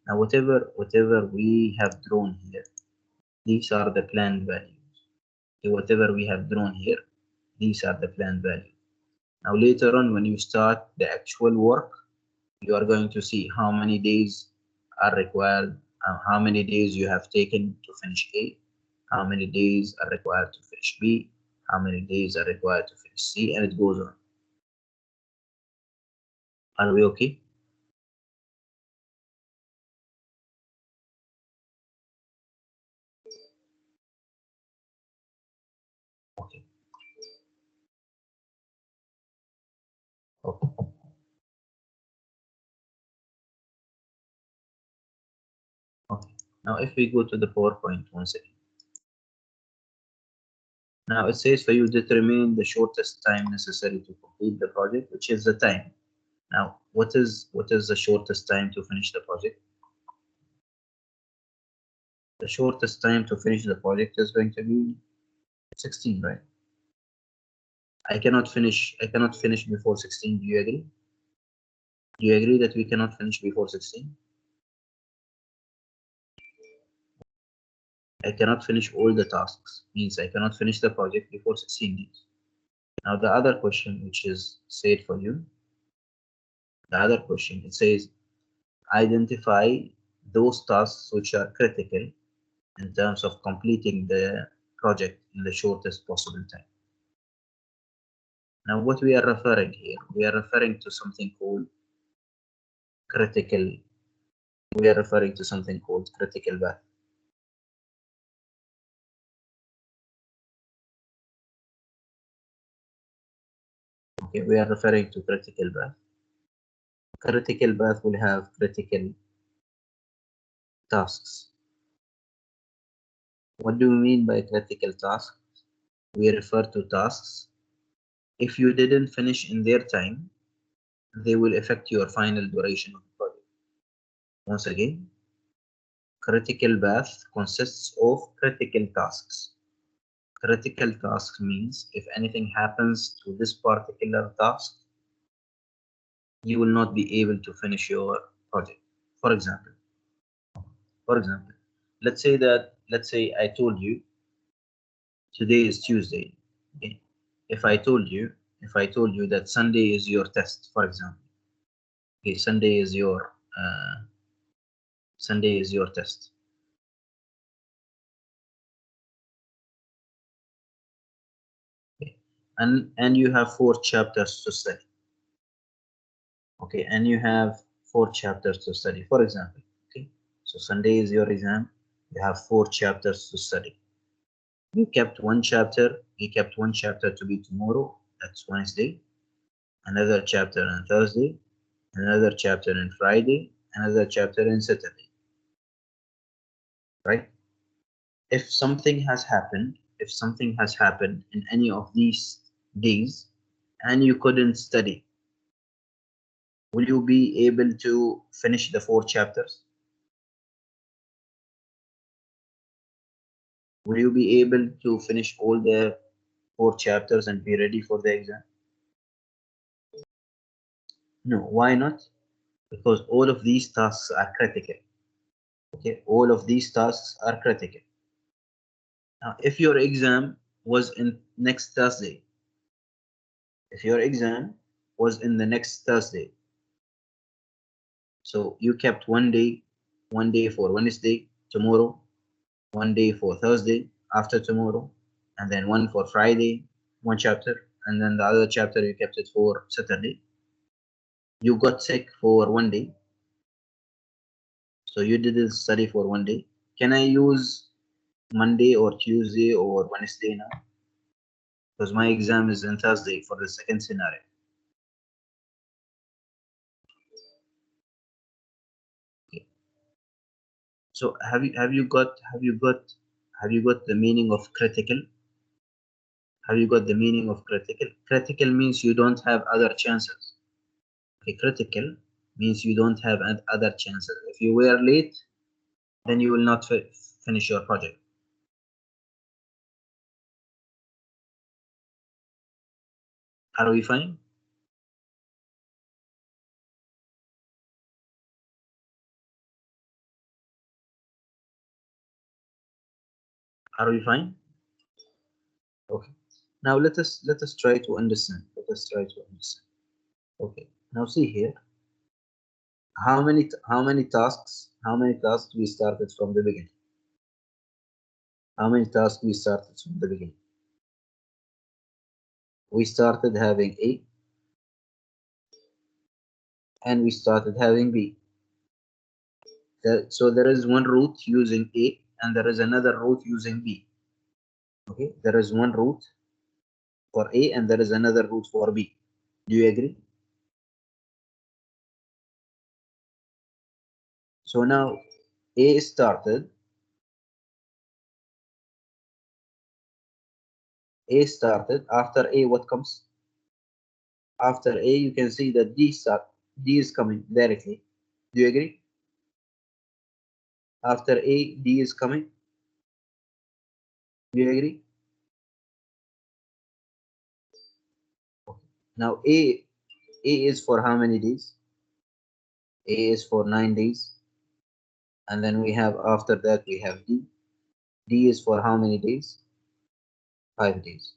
Now, whatever we have drawn here, these are the planned values. Okay, whatever we have drawn here, these are the planned values. Now, later on, when you start the actual work, you are going to see how many days are required, how many days you have taken to finish A, how many days are required to finish B, how many days are required to finish C, and it goes on. Are we okay? Okay. Okay. Okay. Now, if we go to the PowerPoint once again. Now, it says for you determine the shortest time necessary to complete the project, which is the time. Now, what is the shortest time to finish the project? The shortest time to finish the project is going to be 16, right? I cannot finish before 16. Do you agree? Do you agree that we cannot finish before 16? I cannot finish all the tasks. Means I cannot finish the project before 16 days. Now the other question which is said for you, the other question, it says identify those tasks which are critical in terms of completing the project in the shortest possible time. Now what we are referring here, we are referring to something called critical, we are referring to something called critical path. Okay, we are referring to critical path. Critical path will have critical tasks. What do we mean by critical tasks? We refer to tasks. If you didn't finish in their time, they will affect your final duration of the project. Once again, critical path consists of critical tasks. Critical tasks means if anything happens to this particular task, you will not be able to finish your project. For example, let's say I told you today is Tuesday. Okay? If I told you that Sunday is your test, for example, okay, Sunday is your test. Okay? And you have 4 chapters to study. Okay, and you have 4 chapters to study, for example. Okay, so Sunday is your exam. You have 4 chapters to study. You kept one chapter to be tomorrow, that's Wednesday, another chapter on Thursday, another chapter on Friday, another chapter on Saturday. Right? If something has happened in any of these days and you couldn't study, will you be able to finish the 4 chapters? Will you be able to finish all the 4 chapters and be ready for the exam? No, why not? Because all of these tasks are critical. Okay, all of these tasks are critical. Now, if your exam was in next Thursday, so you kept one day for Wednesday, tomorrow, one day for Thursday, after tomorrow, and then one for Friday, one chapter, and then the other chapter you kept it for Saturday. You got sick for one day, so you didn't study for one day. Can I use Monday or Tuesday or Wednesday now? Because my exam is on Thursday for the second scenario. Okay. So have you got the meaning of critical? Have you got the meaning of critical? Critical means you don't have other chances. Okay, critical means you don't have other chances. If you were late, then you will not finish your project. Are we fine? Are we fine? Okay. Now let us try to understand. Okay. Now see here. How many tasks we started from the beginning? How many tasks we started from the beginning? We started having A and we started having B. So there is one route using A and there is another route using B. Okay, there is one route for A and there is another route for B. Do you agree? So now A started. After A, what comes? After A, you can see that D is coming directly. Do you agree? After A, D is coming. Do you agree? Okay. Now A is for how many days? A is for 9 days. And then we have after that we have D. D is for how many days? 5 days.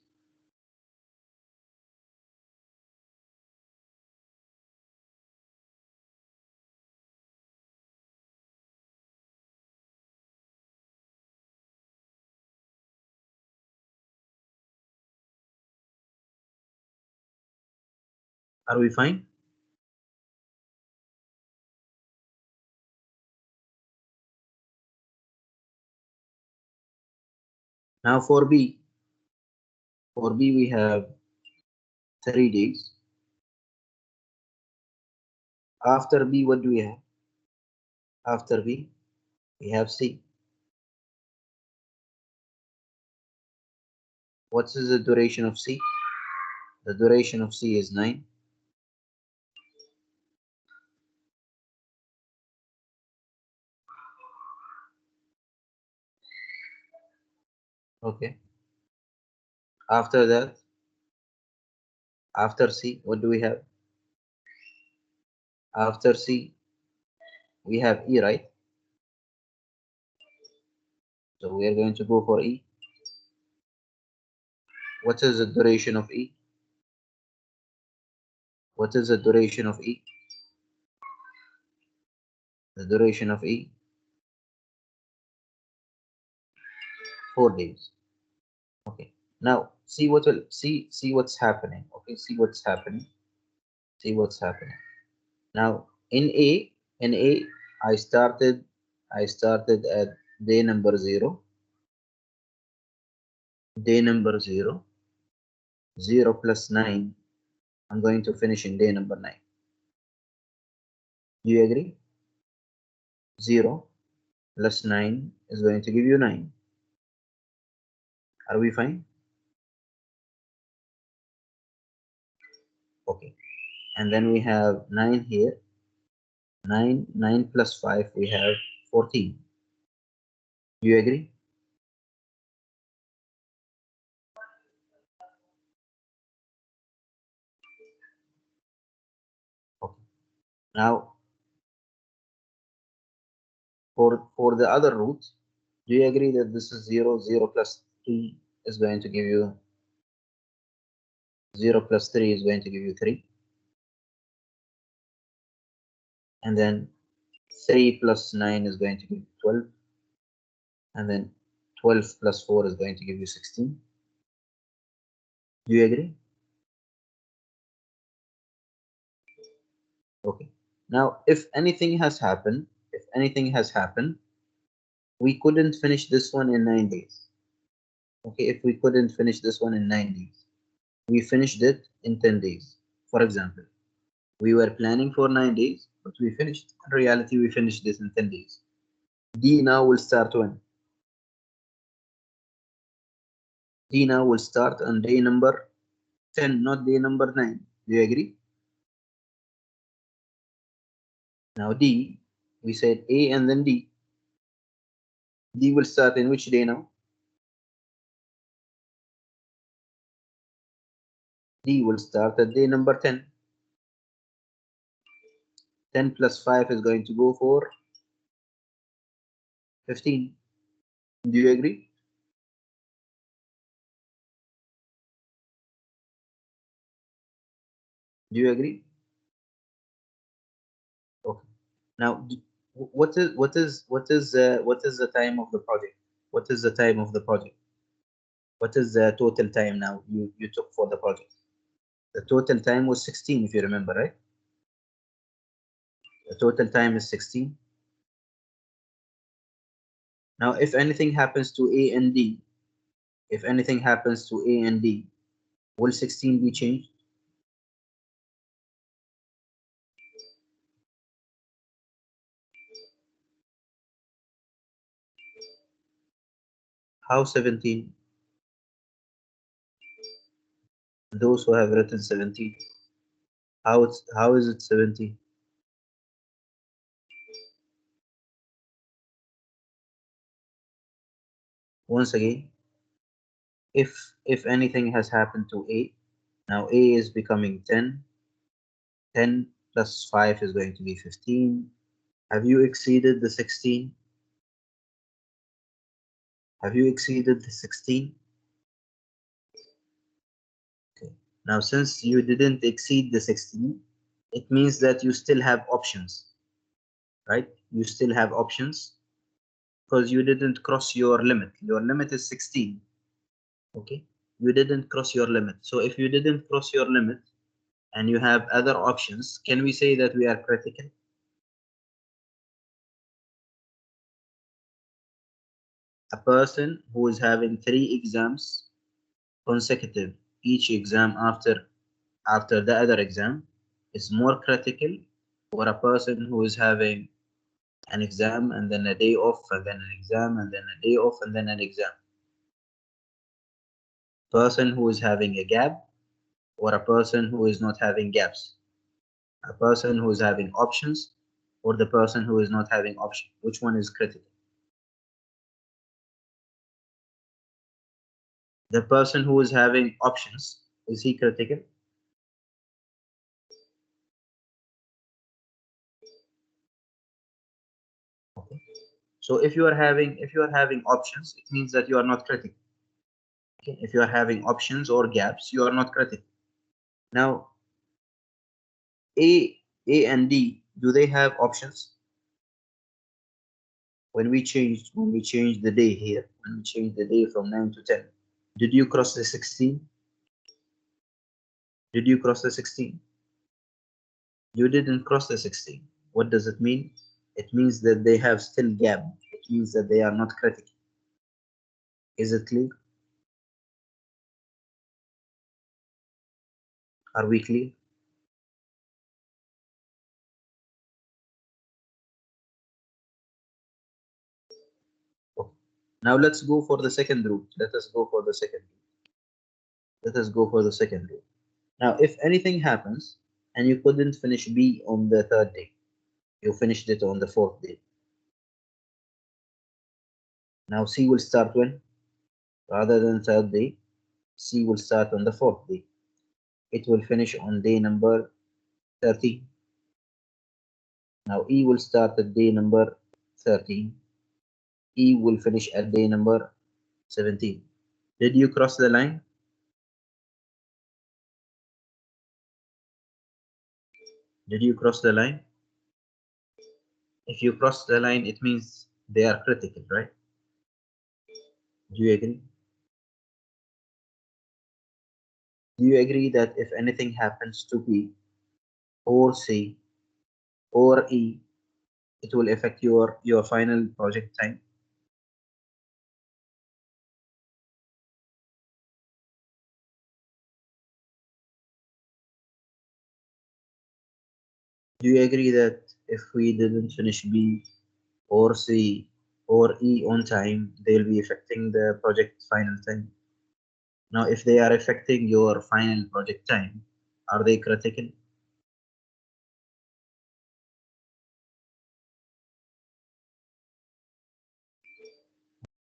Are we fine? Now for B we have 3 days. After B, what do we have? After B, we have C. What is the duration of C? The duration of C is 9. Okay. After that, after C, what do we have? After C, we have E, right? So we are going to go for E. What is the duration of E? What is the duration of E? The duration of E, 4 days. Okay. Now see what will see what's happening. Okay, see what's happening. See what's happening. Now in A, I started at day number 0. Day number 0. 0 plus 9. I'm going to finish in day number 9. Do you agree? 0 plus 9 is going to give you 9. Are we fine? Okay. And then we have 9 here. 9 plus 5, we have 14. Do you agree? Okay. Now, for the other root, do you agree that this is 0? 0 plus 3 is going to give you 0 plus 3 is going to give you 3. And then 3 plus 9 is going to give you 12. And then 12 plus 4 is going to give you 16. Do you agree? Okay. Now, if anything has happened, we couldn't finish this one in 9 days. Okay, if we couldn't finish this one in 9 days, we finished it in 10 days. For example, we were planning for 9 days, but we finished. In reality, we finished this in 10 days. D now will start when? D now will start on day number 10, not day number 9. Do you agree? Now D, we said A and then D. D will start in which day now? D will start at day number 10. 10 plus 5 is going to go for 15. Do you agree? Do you agree? Okay. Now, what is the time of the project? What is the time of the project? What is the total time now you took for the project? The total time was 16, if you remember, right? The total time is 16. Now, if anything happens to A and D, will 16 be changed? How 17? Those who have written 17, how is it 17? Once again, if anything has happened to A, now A is becoming 10. 10 plus 5 is going to be 15. Have you exceeded the 16? Have you exceeded the 16? Okay. Now, since you didn't exceed the 16, it means that you still have options, right? You still have options because you didn't cross your limit. Your limit is 16. Okay. You didn't cross your limit. So if you didn't cross your limit, and you have other options, can we say that we are critical? A person who is having 3 exams consecutive, each exam after the other exam, is more critical, or a person who is having an exam and then a day off and then an exam and then a day off and then an exam? Person who is having a gap, or a person who is not having gaps? A person who is having options, or the person who is not having options? Which one is critical? The person who is having options, is he critical? Okay. So if you are having options, it means that you are not critical. Okay. If you are having options or gaps, you are not critical. Now, A and D, do they have options? When we changed the day here, when we changed the day from 9 to 10, did you cross the 16? Did you cross the 16? You didn't cross the 16. What does it mean? It means that they have still gap. It means that they are not critical. Is it clear? Are we clear? Okay. Now let's go for the second route. Let us go for the second route. Now, if anything happens and you couldn't finish B on the 3rd day, you finished it on the 4th day. Now C will start when? Rather than 3rd day, C will start on the 4th day. It will finish on day number 13. Now E will start at day number 13. E will finish at day number 17. Did you cross the line? Did you cross the line? If you cross the line, it means they are critical, right? Do you agree? Do you agree that if anything happens to B or C or E, it will affect your final project time? Do you agree that if we didn't finish B or C or E on time, they'll be affecting the project final time? Now, if they are affecting your final project time, are they critical?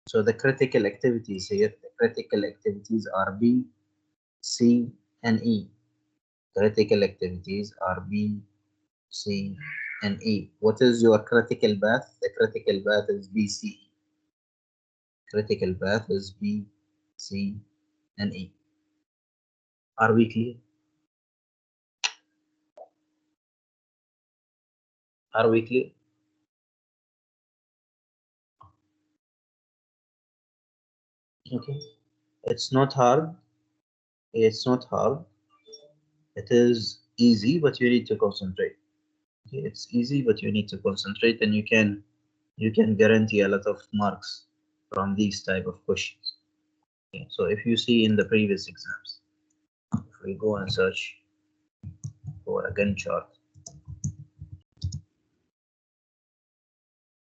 So the critical activities here, the critical activities are B, C, and E. Critical activities are B, C, and E. What is your critical path? The critical path is B, C, E. Critical path is B, C, and E. Are we clear? Are we clear? Okay. It's not hard. It's not hard. It is easy, but you need to concentrate. Okay. It's easy, but you need to concentrate, and you can guarantee a lot of marks from these type of questions. Okay. So if you see in the previous exams, if we go and search for a Gantt chart,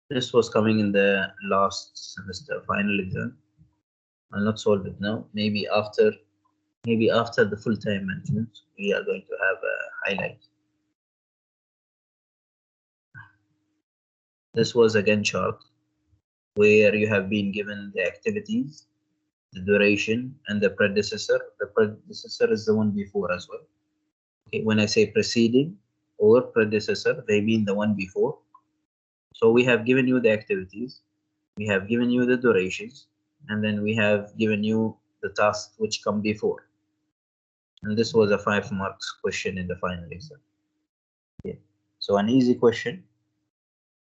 this was coming in the last semester final exam. I'll not solve it now. Maybe after the full-time management, we are going to have a highlight. This was a Gantt chart where you have been given the activities, the duration, and the predecessor. The predecessor is the one before as well. Okay, when I say preceding or predecessor, they mean the one before. So we have given you the activities, we have given you the durations, and then we have given you the tasks which come before. And this was a 5 marks question in the final exam. Okay. So an easy question.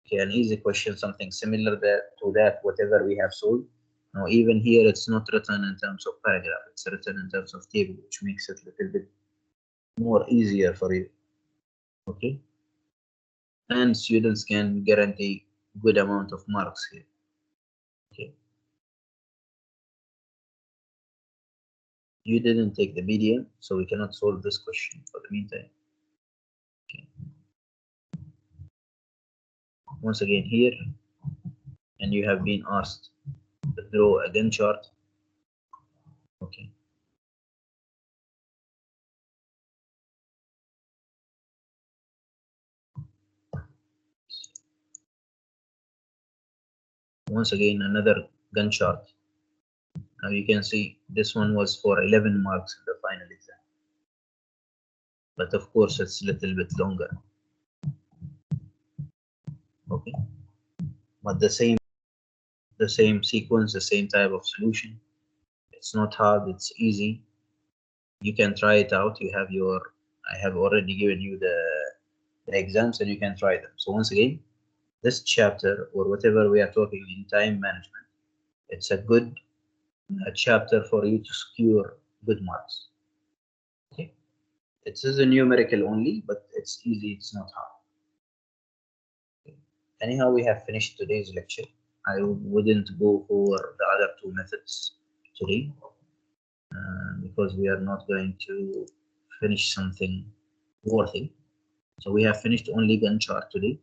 Okay, an easy question, something similar to that, whatever we have solved. Now, even here, it's not written in terms of paragraph, it's written in terms of table, which makes it a little bit more easier for you. Okay, and students can guarantee good amount of marks here. Okay, you didn't take the median, so we cannot solve this question for the meantime. Okay, once again here, and you have been asked to draw a Gantt chart. Okay, once again another Gantt chart. Now you can see this one was for 11 marks in the final exam, but of course it's a little bit longer. Okay, but the same sequence, the same type of solution. It's not hard, it's easy. You can try it out. You have your, I have already given you the exams and you can try them. So once again, this chapter or whatever we are talking in time management, it's a good chapter for you to secure good marks. Okay, it is a numerical only, but it's easy, it's not hard. Okay. Anyhow, we have finished today's lecture. I wouldn't go for the other two methods today because we are not going to finish something worthy. So we have finished only Gantt chart today.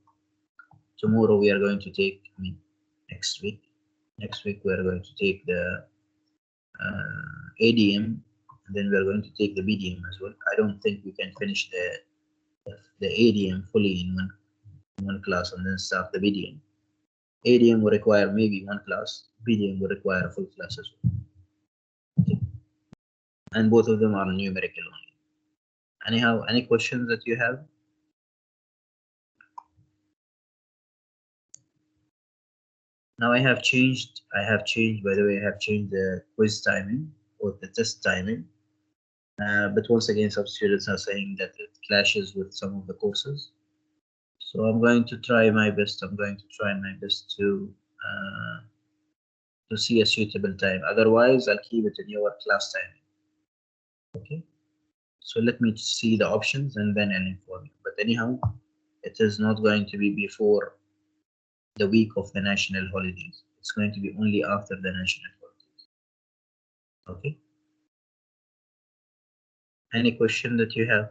Tomorrow we are going to take, next week. Next week we are going to take the ADM, and then we are going to take the BDM as well. I don't think we can finish the ADM fully in one class and then start the BDM. ADM will require maybe one class. BDM will require a full class as well. Okay. And both of them are numerical only. Anyhow, any questions that you have? Now I have changed, by the way, I have changed the quiz timing or the test timing. But once again, some students are saying that it clashes with some of the courses. So I'm going to try my best. To see a suitable time. Otherwise, I'll keep it in your class timing. Okay. So let me see the options and then I'll inform you. But anyhow, it is not going to be before the week of the national holidays. It's going to be only after the national holidays. Okay. Any question that you have?